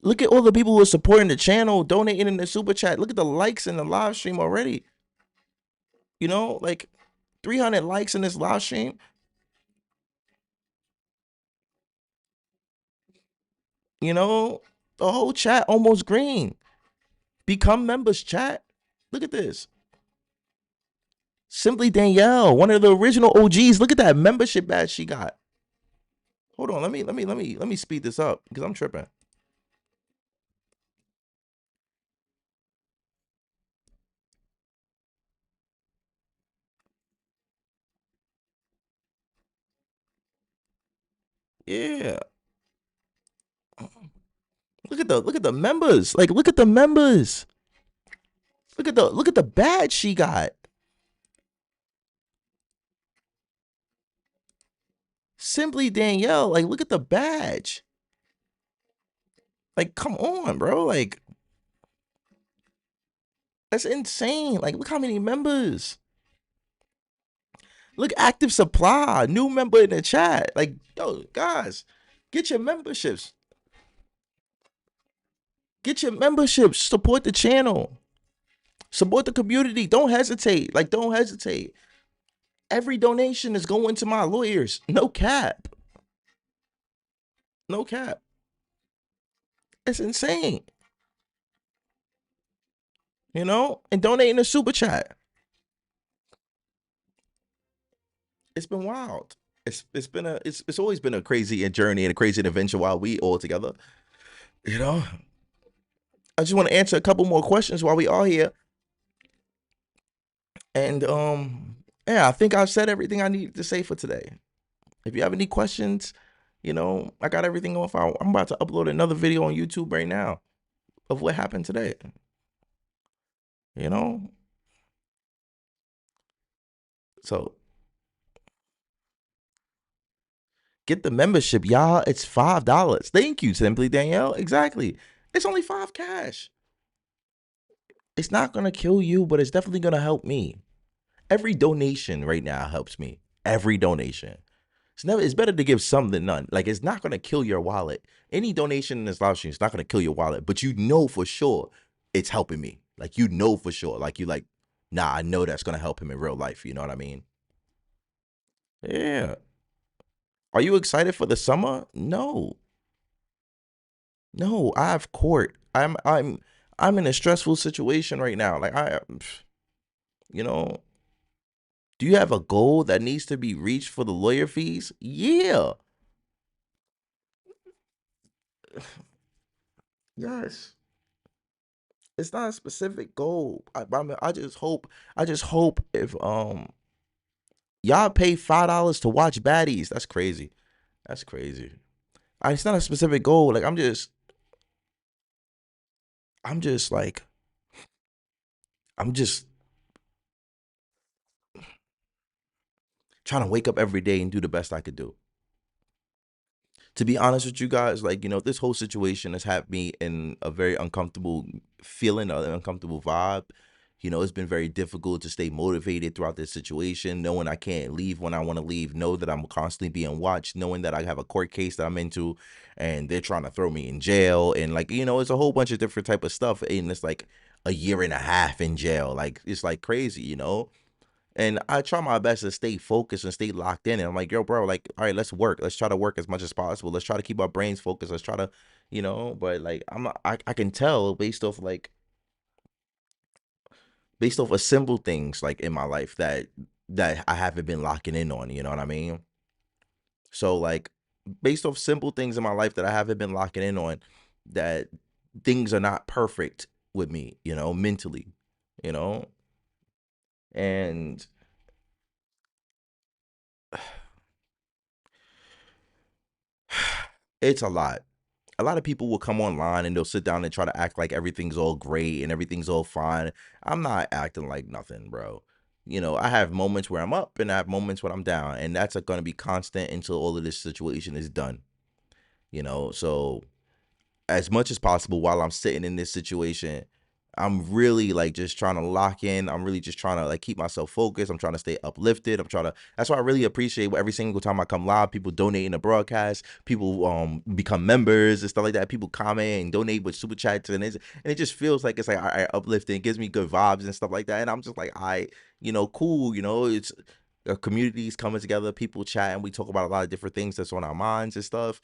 Look at all the people who are supporting the channel, donating in the super chat. Look at the likes in the live stream already. You know, like 300 likes in this live stream. You know, the whole chat almost green. Become members, chat. Look at this. Simply Danielle, one of the original OGs. Look at that membership badge she got. Hold on, let me speed this up because I'm tripping. Yeah. Look at the members. Like, look at the members. Look at the badge she got. Simply Danielle. Like, look at the badge. Like, come on, bro. Like, that's insane. Like, look how many members. Look, active supply. New member in the chat. Like, yo, guys, get your memberships. Get your memberships. Support the channel. Support the community. Don't hesitate. Like, don't hesitate. Every donation is going to my lawyers. No cap. No cap. It's insane. You know? And donate in the super chat. It's been wild. It's always been a crazy journey and a crazy adventure while we all together. You know? I just want to answer a couple more questions while we are here. And yeah, I think I've said everything I needed to say for today. If you have any questions, you know, I got everything on file. I'm about to upload another video on YouTube right now of what happened today. You know? So get the membership, y'all. It's $5. Thank you, Simply Danielle. Exactly. It's only $5 cash. It's not gonna kill you, but it's definitely gonna help me. Every donation right now helps me. Every donation. It's better to give some than none. Like, it's not gonna kill your wallet. Any donation in this live stream is not gonna kill your wallet, but you know for sure it's helping me. Like, you know for sure. Like, you like, nah, I know that's gonna help him in real life. You know what I mean? Yeah. Are you excited for the summer? No. No, I have court. I'm in a stressful situation right now. Like, you know, do you have a goal that needs to be reached for the lawyer fees? Yeah. Yes. It's not a specific goal. I just hope if y'all pay $5 to watch baddies. That's crazy. That's crazy. It's not a specific goal. Like, I'm just like, I'm just trying to wake up every day and do the best I could do. To be honest with you guys, like, you know, this whole situation has had me in a very uncomfortable feeling, an uncomfortable vibe. You know, it's been very difficult to stay motivated throughout this situation, knowing I can't leave when I want to leave, know that I'm constantly being watched, knowing that I have a court case that I'm into and they're trying to throw me in jail. And, like, you know, it's a whole bunch of different type of stuff. And it's like a year and a half in jail. Like, it's like crazy, you know? And I try my best to stay focused and stay locked in. And I'm like, yo, bro, like, all right, let's work. Let's try to work as much as possible. Let's try to keep our brains focused. Let's try to, you know, but like, I can tell based off of simple things like in my life that I haven't been locking in on, you know what I mean? So, like, based off simple things in my life that I haven't been locking in on, that things are not perfect with me, you know, mentally, you know? And it's a lot. A lot of people will come online and they'll sit down and try to act like everything's all great and everything's all fine. I'm not acting like nothing, bro. You know, I have moments where I'm up and I have moments when I'm down, and that's going to be constant until all of this situation is done. You know, so as much as possible while I'm sitting in this situation, I'm really like just trying to lock in. I'm really just trying to like keep myself focused. I'm trying to stay uplifted. That's why I really appreciate every single time I come live, people donating the broadcast, people become members and stuff like that. People comment and donate with super chats, and it just feels like it's like I uplifting. It gives me good vibes and stuff like that. And I'm just like, you know, cool, you know, it's communities coming together, people chat, and we talk about a lot of different things that's on our minds and stuff.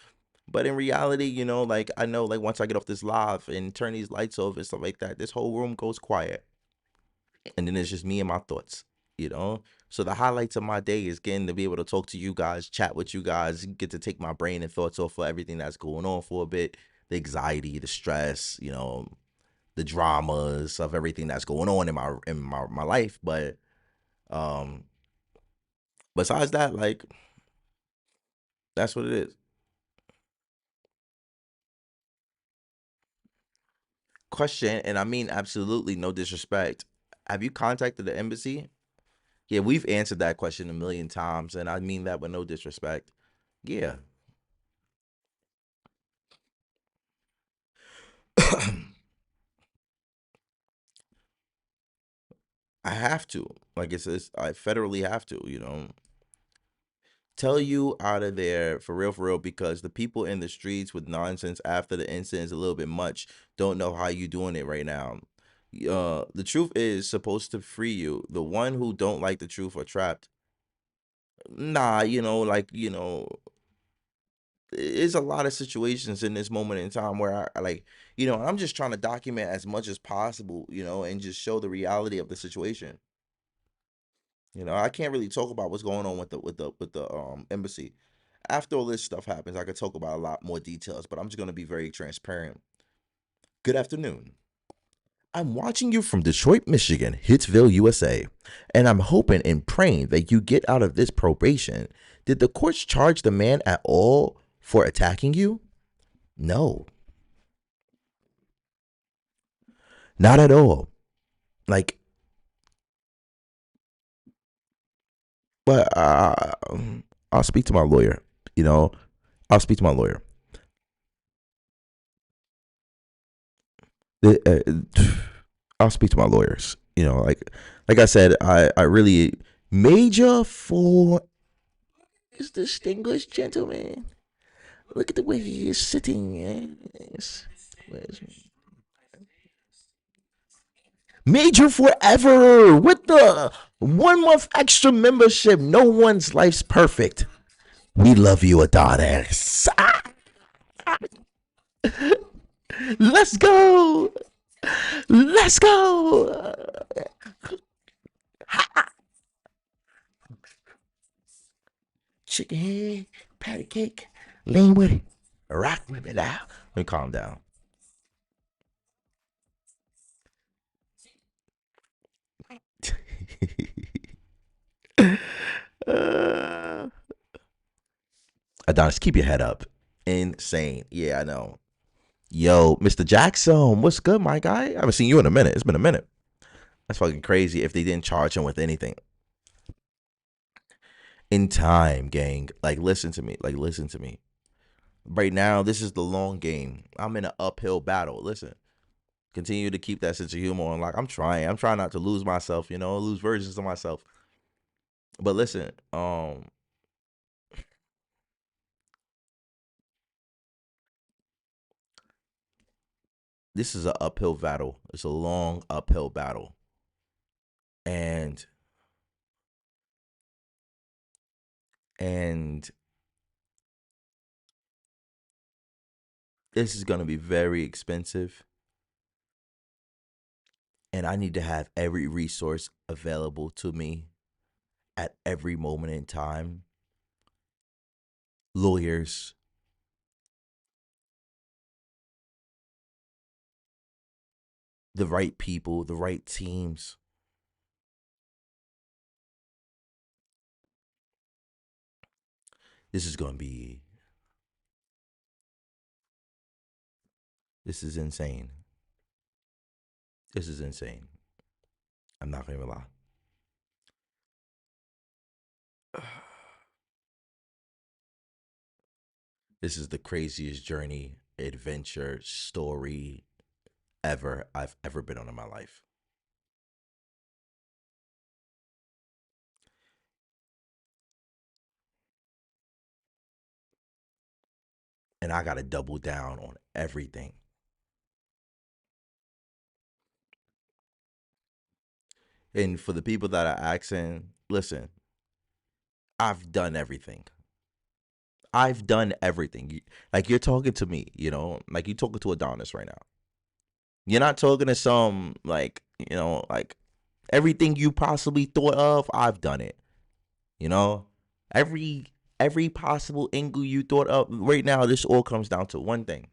But in reality, you know, like, I know, like, once I get off this live and turn these lights off and stuff like that, this whole room goes quiet. And then it's just me and my thoughts, you know? So the highlights of my day is getting to be able to talk to you guys, chat with you guys, get to take my brain and thoughts off of everything that's going on for a bit. The anxiety, the stress, you know, the dramas of everything that's going on in my life. But besides that, like, that's what it is. Question, and I mean absolutely no disrespect. Have you contacted the embassy? Yeah, we've answered that question a million times, and I mean that with no disrespect. Yeah. I have to. Like, I federally have to, you know. Tell you out of there for real, because the people in the streets with nonsense after the incident is a little bit much. Don't know how you doing it right now. The truth is supposed to free you. The one who don't like the truth are trapped. Nah, you know, like, you know, there's a lot of situations in this moment in time where I like, you know, I'm just trying to document as much as possible, you know, and just show the reality of the situation. You know, I can't really talk about what's going on with the embassy. After all this stuff happens, I could talk about a lot more details, but I'm just going to be very transparent. Good afternoon. I'm watching you from Detroit, Michigan, Hitsville, USA, and I'm hoping and praying that you get out of this probation. Did the courts charge the man at all for attacking you? No. Not at all. Like, but I'll speak to my lawyer. You know, I'll speak to my lawyer. I'll speak to my lawyers. You know, like I said, I really major for This distinguished gentleman. Look at the way he is sitting. Yes. Major forever with the 1 month extra membership. No one's life's perfect. We love you, Adonis. Let's go. Let's go. Chicken head, patty cake, lean with it, rock with it out. Let me calm down. Adonis, keep your head up. Insane. Yeah, I know. Yo, Mr. Jackson, what's good, my guy? I haven't seen you in a minute. It's been a minute. That's fucking crazy if they didn't charge him with anything. In time, gang. Like, listen to me. Right now, this is the long game. I'm in an uphill battle. Listen. Continue to keep that sense of humor on. Like, I'm trying not to lose myself, lose versions of myself. But listen, this is an uphill battle. It's a long uphill battle. And this is going to be very expensive. And I need to have every resource available to me at every moment in time. Lawyers, the right people, the right teams. This is insane. This is insane. I'm not going to lie. This is the craziest journey, adventure, story I've ever been on in my life. And I got to double down on everything. And for the people that are asking, listen, I've done everything. Like, you're talking to me, like you're talking to Adonis right now. You're not talking to some, like, like everything you possibly thought of, I've done it. Every possible angle you thought of. Right now, this all comes down to one thing.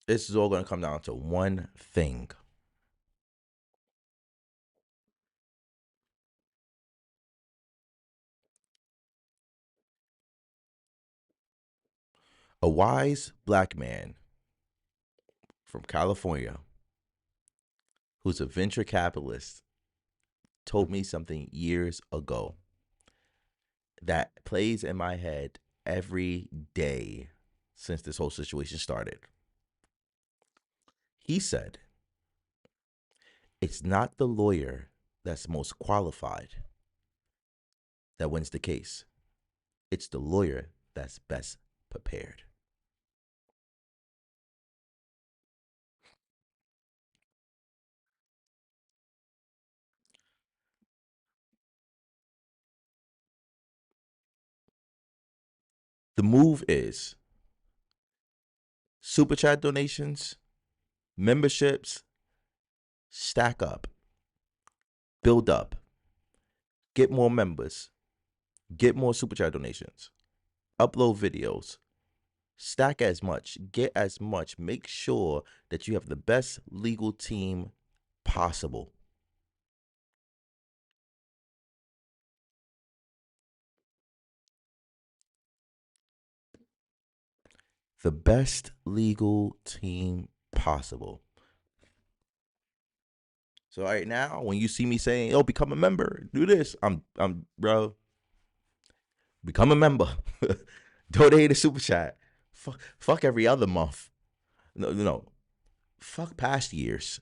This is all going to come down to one thing. A wise black man from California who's a venture capitalist told me something years ago that plays in my head every day since this whole situation started. He said, it's not the lawyer that's most qualified that wins the case. It's the lawyer that's best prepared. The move is super chat donations, memberships, stack up, build up, get more members, get more super chat donations, upload videos, stack as much, get as much, make sure that you have the best legal team possible. The best legal team possible. So right now, when you see me saying, "Oh, become a member, do this," I'm bro. Become a member. Donate a super chat. Fuck every other month. No. Fuck past years.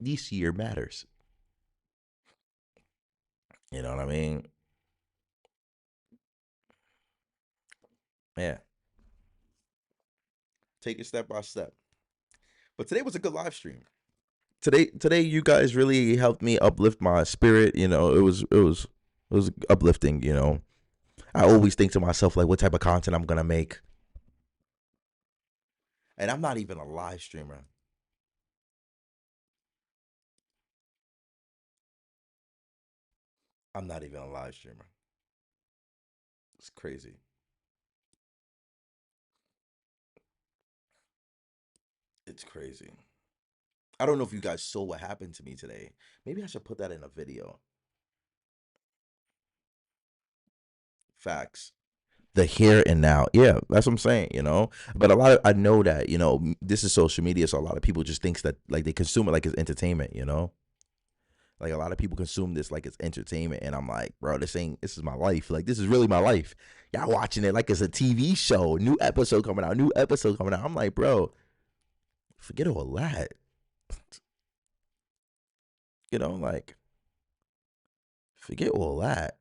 This year matters. You know what I mean? Yeah. Take it step by step. But today was a good live stream. Today you guys really helped me uplift my spirit. You know, it was uplifting. You know, I always think to myself like, what type of content I'm gonna make, and I'm not even a live streamer. I'm not even a live streamer. It's crazy. It's crazy. I don't know if you guys saw what happened to me today. Maybe I should put that in a video. Facts. The here and now. Yeah, that's what I'm saying, you know. But I know that, you know, this is social media, so a lot of people just thinks that like they consume it like it's entertainment, you know. Like a lot of people consume this like it's entertainment, and I'm like, bro, this is my life. Like this is really my life. Y'all watching it like it's a TV show. New episode coming out. New episode coming out. I'm like, bro, forget all that. You know, like forget all that.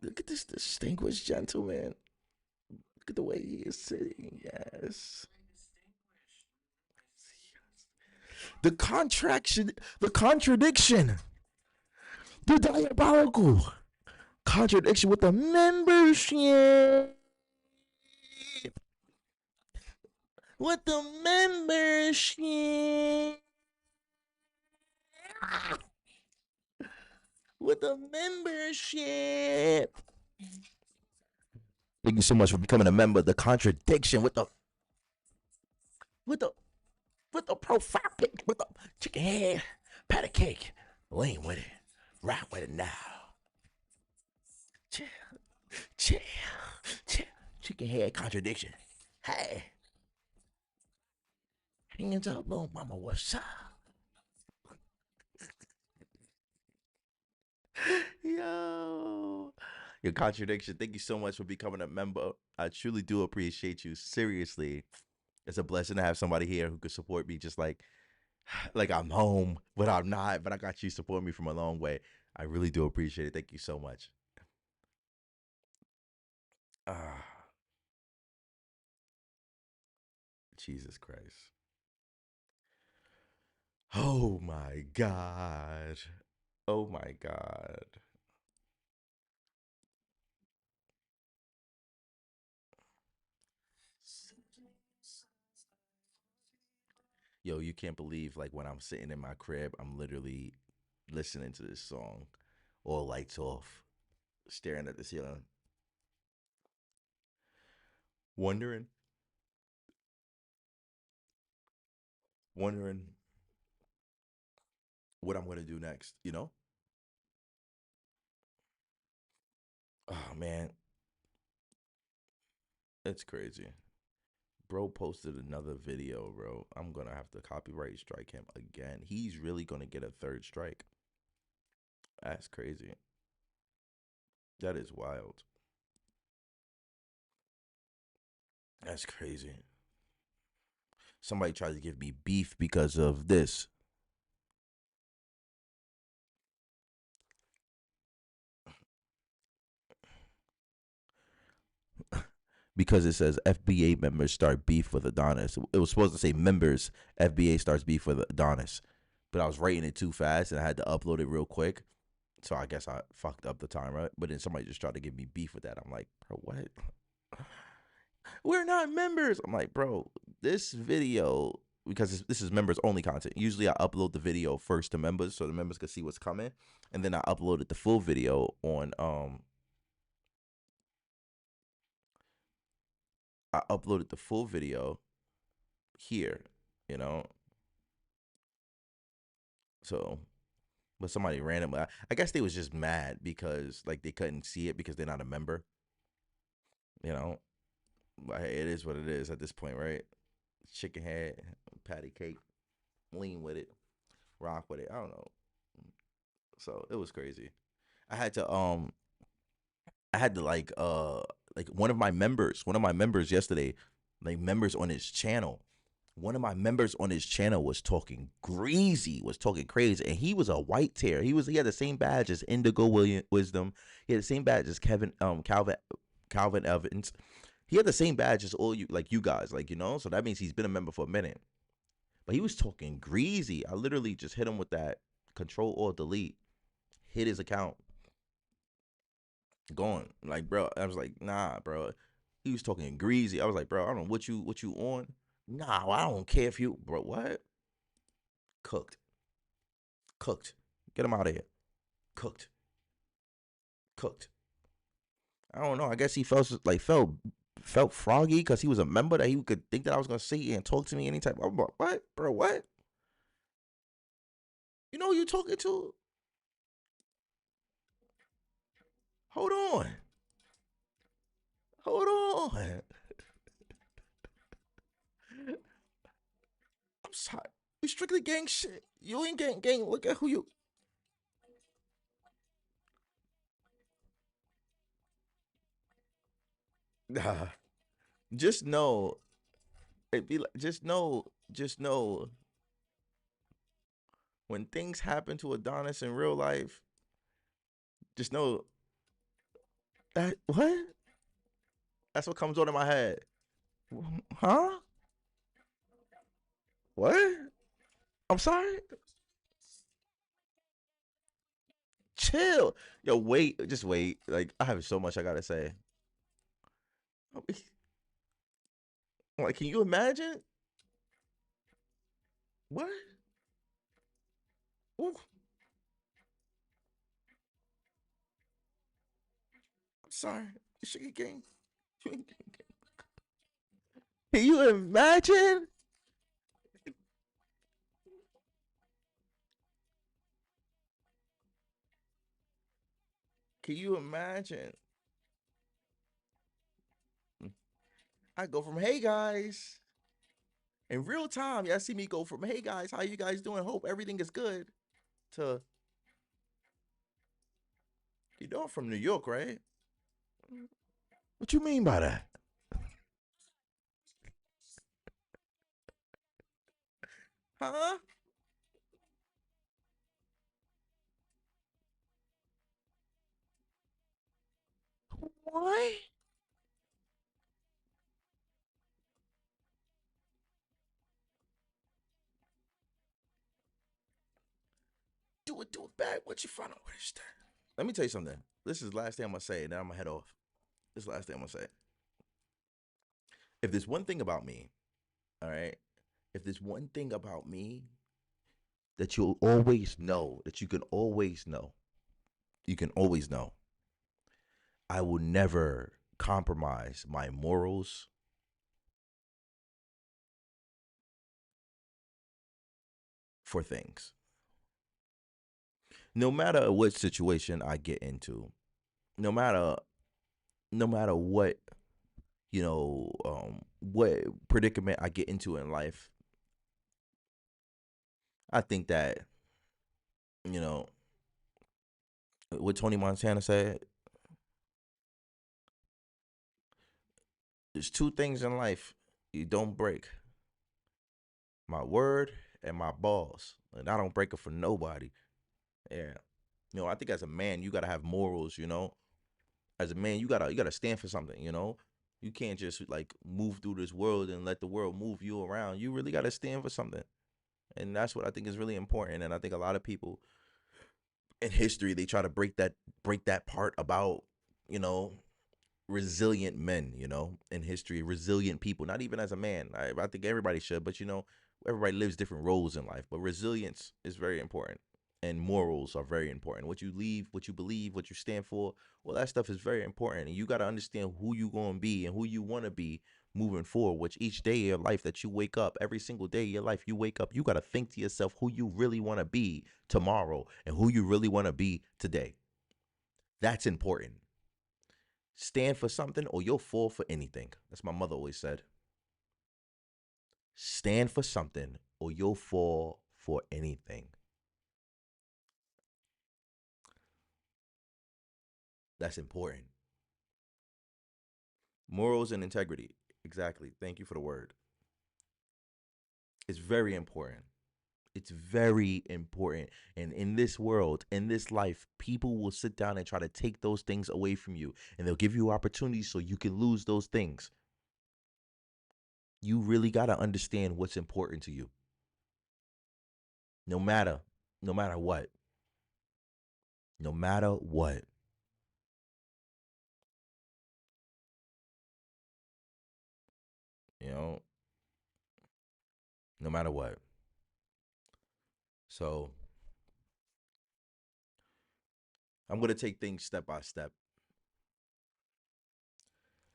Look at this distinguished gentleman. Look at the way he is sitting. Yes. The contraction, the contradiction, the diabolical contradiction with the membership. With the membership. With the membership. Thank you so much for becoming a member. The contradiction with the profile pic, with the chicken head, patty cake. Lean with it. Rock with it now. Chill. Chicken head contradiction. Hey. Hands up, little mama, what's up? Yo. Your contradiction. Thank you so much for becoming a member. I truly do appreciate you. Seriously. It's a blessing to have somebody here who could support me just like I'm home, but I'm not. But I got you support me from a long way. I really do appreciate it. Thank you so much. Jesus Christ. Oh my God. Oh my God. Yo, you can't believe like when I'm sitting in my crib, I'm literally listening to this song, all lights off, staring at the ceiling, wondering what I'm gonna do next, you know? Oh man, it's crazy. Bro posted another video, bro. I'm gonna have to copyright strike him again. He's really gonna get a third strike. That's crazy. That is wild. That's crazy. Somebody tried to give me beef because of this. Because it says FBA members start beef with Adonis. It was supposed to say members, FBA starts beef with Adonis. But I was writing it too fast and I had to upload it real quick. So I guess I fucked up the timer. But then somebody just tried to give me beef with that. I'm like, bro, what? We're not members. I'm like, bro, this video, because this is members only content. Usually I upload the video first to members so the members can see what's coming. And then I uploaded the full video on I uploaded the full video here, you know. So, but somebody randomly, I guess they was just mad because like they couldn't see it because they're not a member, you know. But hey, it is what it is at this point, right? Chicken head, patty cake, lean with it, rock with it. I don't know. So it was crazy. I had to like one of my members yesterday, like members on his channel one of my members on his channel was talking greasy, was talking crazy, and he was a white tear. He had the same badge as Indigo Wisdom. He had the same badge as Calvin Evans. He had the same badge as all you, like you guys, like, you know. So that means he's been a member for a minute. But he was talking greasy. I literally just hit him with that Control or Delete, hit his account, gone. Like, bro, I was like, nah, bro. He was talking greasy. I was like, bro, I don't know what you on. Nah, well, I don't care if you, bro. What? Cooked. Get him out of here. Cooked. I don't know. I guess he felt froggy because he was a member, that he could think that I was gonna sit and talk to me anytime. I'm like, what, bro? What? You know who you talking to? Hold on. I'm sorry. We strictly gang shit. You ain't gang. Look at who you. Nah. Just know. It be like, just know. When things happen to Adonis in real life, just know that what? That's what comes on in my head. Huh? What? I'm sorry. Chill. Yo, wait. Just wait. Like, I have so much I gotta say. Like, can you imagine? What? Ooh. I'm sorry. Sugar gang. Can you imagine? Can you imagine? I go from hey guys in real time. Y'all see me go from hey guys, how you guys doing? Hope everything is good. To you know I'm from New York, right? What you mean by that? Huh? What? Do it back. What you find out? What is that? Let me tell you something. This is the last thing I'm gonna say, and then I'm gonna head off. This is the last thing I'm gonna say. If there's one thing about me, all right. If there's one thing about me that you'll always know, that you can always know, I will never compromise my morals for things. No matter what situation I get into, no matter what, what predicament I get into in life, I think that, you know, what Tony Montana said, there's two things in life you don't break: my word and my balls. And I don't break it for nobody. Yeah. I think as a man, you gotta have morals, As a man, you gotta stand for something, You can't just like move through this world and let the world move you around. You really gotta stand for something. And that's what I think is really important. And I think a lot of people in history, they try to break that part about, resilient men, in history, resilient people. Not even as a man. I think everybody should, but everybody lives different roles in life. But resilience is very important, and morals are very important. What you believe, what you stand for, well, that stuff is very important. And you got to understand who you gonna be and who you want to be moving forward. Which each day of your life that you wake up, every single day of your life you wake up, you got to think to yourself who you really want to be tomorrow and who you really want to be today. That's important. Stand for something or you'll fall for anything. That's my mother always said. Stand for something or you'll fall for anything. That's important. Morals and integrity. Exactly. Thank you for the word. It's very important. It's very important. And in this world, in this life, people will sit down and try to take those things away from you. And they'll give you opportunities so you can lose those things. You really got to understand what's important to you. No matter what. No matter what. You know, no matter what. So I'm going to take things step by step.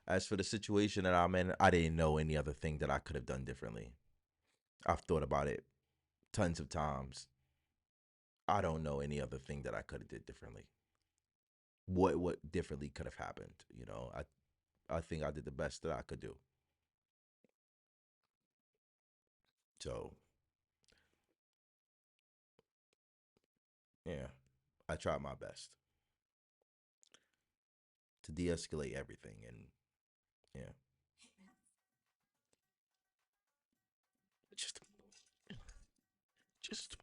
As for the situation that I'm in, I didn't know any other thing that I could have done differently. I've thought about it tons of times. I don't know any other thing that I could have did differently. What differently could have happened? You know, I think I did the best that I could do. So yeah, I tried my best to de-escalate everything, and yeah, just just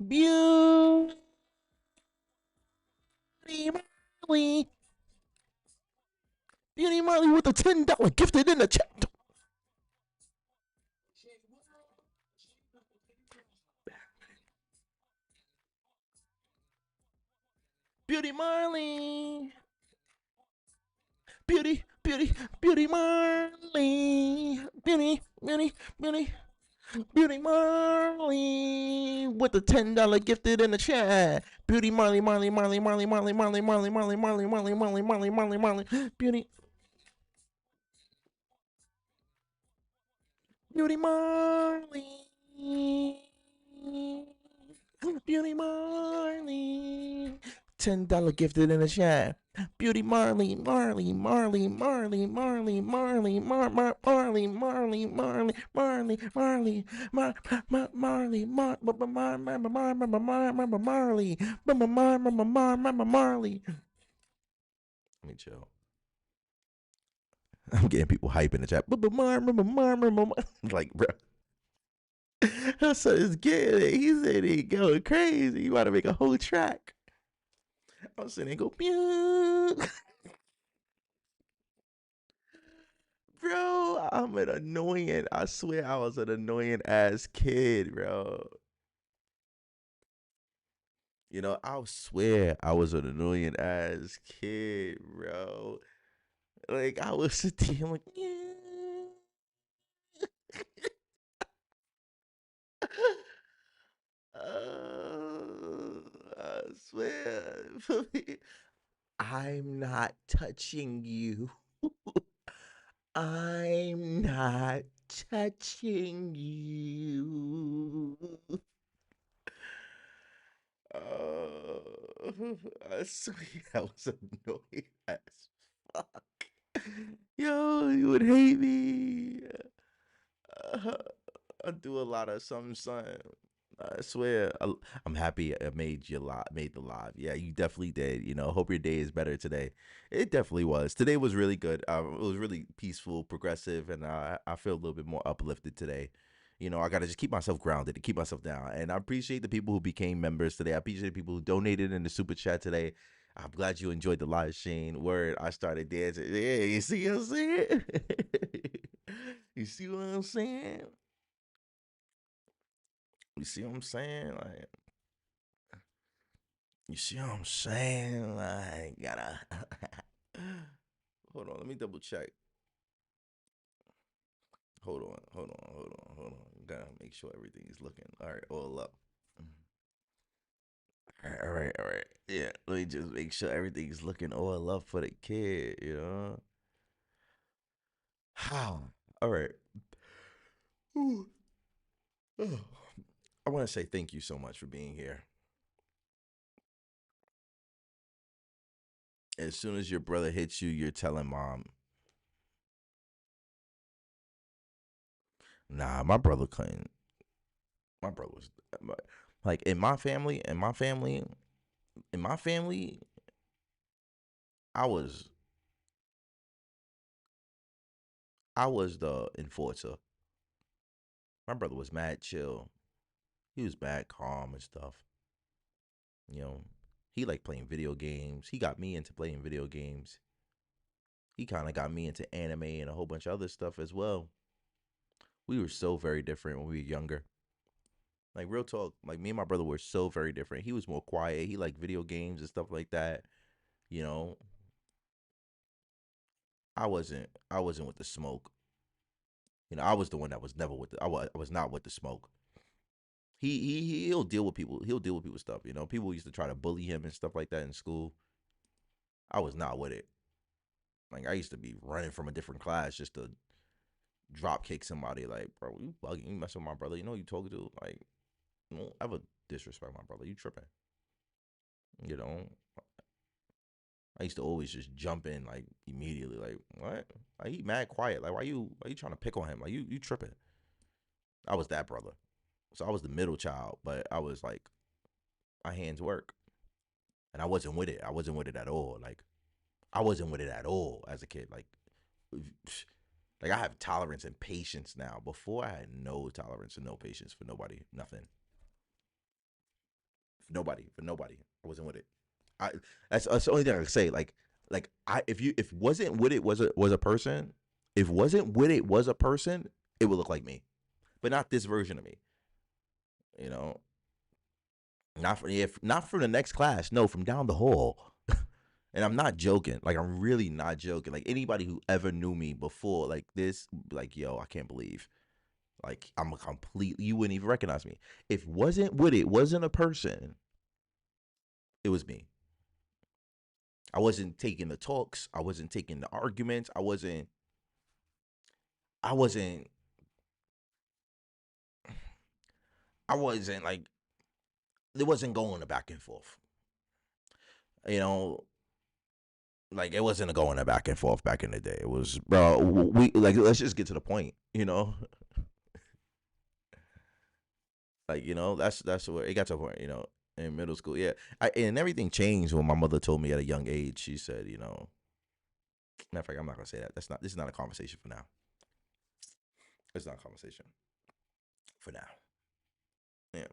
beauty Marley, Beauty Marley with a $10 gifted in the chat. Beauty Marley. Beauty Marley. Beauty Marley with the $10 gifted in the chat. Beauty Marley. Beauty Marley. Beauty Marley. $10 gifted in the chat. Beauty Marley. Let me chill. I'm getting people hype in the chat. Like, bro. Her son is getting it. He said he going crazy. You want to make a whole track. I'm sitting there go, pew. Bro, I'm an annoying. I swear I was an annoying ass kid, bro. You know, I swear I was an annoying ass kid, bro. Like, I was sitting here like, yeah. I swear. I'm not touching you. I'm not touching you. I swear I was annoyed as fuck. Yo, you would hate me. I do a lot of some son. I swear, I'm happy I made made the live. Yeah, you definitely did. You know, hope your day is better today. It definitely was. Today was really good. It was really peaceful, progressive, and I feel a little bit more uplifted today. You know, I gotta just keep myself grounded to keep myself down. And I appreciate the people who became members today. I appreciate the people who donated in the super chat today. I'm glad you enjoyed the live stream. Word, I started dancing. Yeah, you see what I'm saying? You see what I'm saying? You see what I'm saying? Like, you see what I'm saying? Like, gotta. Hold on, let me double check. Hold on. Gotta make sure everything is looking all right, all up. All right. Yeah, let me just make sure everything's looking all up for the kid, you know? How? All right. Ooh. Oh. I want to say thank you so much for being here. As soon as your brother hits you, you're telling mom. Nah, my brother couldn't. My brother was like in my family, I was the enforcer. My brother was mad chill. He was mad calm and stuff. You know, he liked playing video games. He got me into playing video games. He kind of got me into anime and a whole bunch of other stuff as well. We were so very different when we were younger. Like, real talk, like, me and my brother were so very different. He was more quiet. He liked video games and stuff like that. You know, I wasn't with the smoke. You know, I was the one that was never with the, I was not with the smoke. He'll deal with people. He'll deal with people's stuff. You know, people used to try to bully him and stuff like that in school. I was not with it. Like, I used to be running from a different class just to drop kick somebody. Like, bro, you bugging? You messing with my brother? You know who you talking to? Like, don't ever disrespect my brother. You tripping? You know, I used to always just jump in like immediately. Like, what? Like, he mad quiet. Like, why you trying to pick on him? Like, you tripping? I was that brother. So I was the middle child, but I was like, my hands work, and I wasn't with it. I wasn't with it at all. Like, I wasn't with it at all as a kid. Like I have tolerance and patience now. Before, I had no tolerance and no patience for nobody, nothing. For nobody. I wasn't with it. That's the only thing I can say. If wasn't with it was a person, if wasn't with it was a person, it would look like me, but not this version of me. You know, not from the next class. No, from down the hall. And I'm not joking. Like, I'm really not joking. Like, anybody who ever knew me before, like this, like, yo, I can't believe. Like, I'm a complete, you wouldn't even recognize me. If wasn't with it, wasn't a person, it was me. I wasn't taking the talks. I wasn't taking the arguments. I wasn't like, it wasn't going back and forth. You know, like, it wasn't going back and forth back in the day. It was, bro, we, like, let's just get to the point, you know? Like, you know, that's where it got to a point, you know, in middle school. Yeah. And everything changed when my mother told me at a young age. She said, you know, matter of fact, I'm not going to say that. This is not a conversation for now. It's not a conversation for now. Yeah.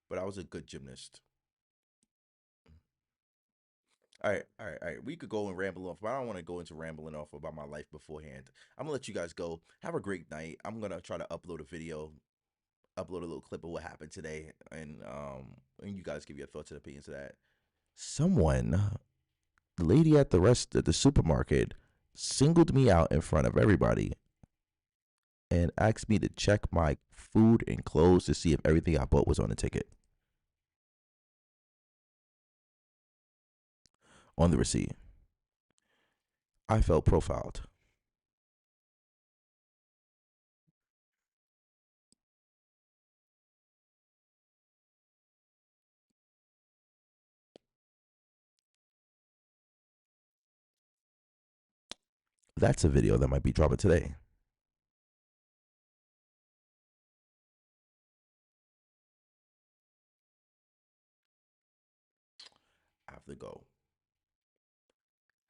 But I was a good gymnast. All right. We could go and ramble off, but I don't want to go into rambling off about my life beforehand. I'm going to let you guys go. Have a great night. I'm going to try to upload a little clip of what happened today, and you guys give your thoughts and opinions to that. The lady at the supermarket singled me out in front of everybody and asked me to check my food and clothes to see if everything I bought was on the ticket. On the receipt. I felt profiled. That's a video that might be dropping today. I have to go.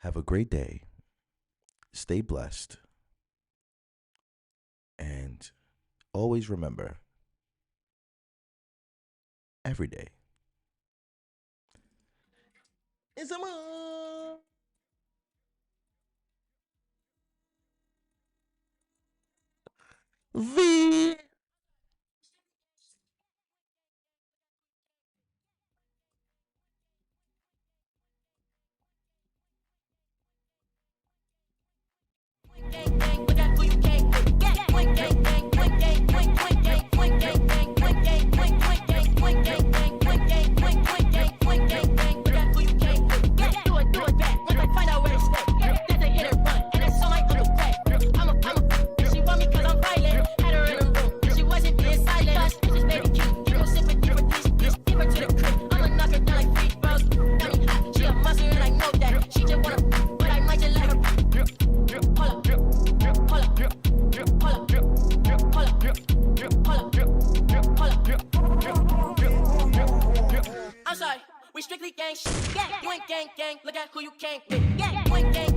Have a great day. Stay blessed. And always remember, every day is a month. V. She want me 'cause I'm violent. Had her in a room. ain't shit. Yeah, you ain't gang gang. Look at who you came with. Yeah, you ain't gang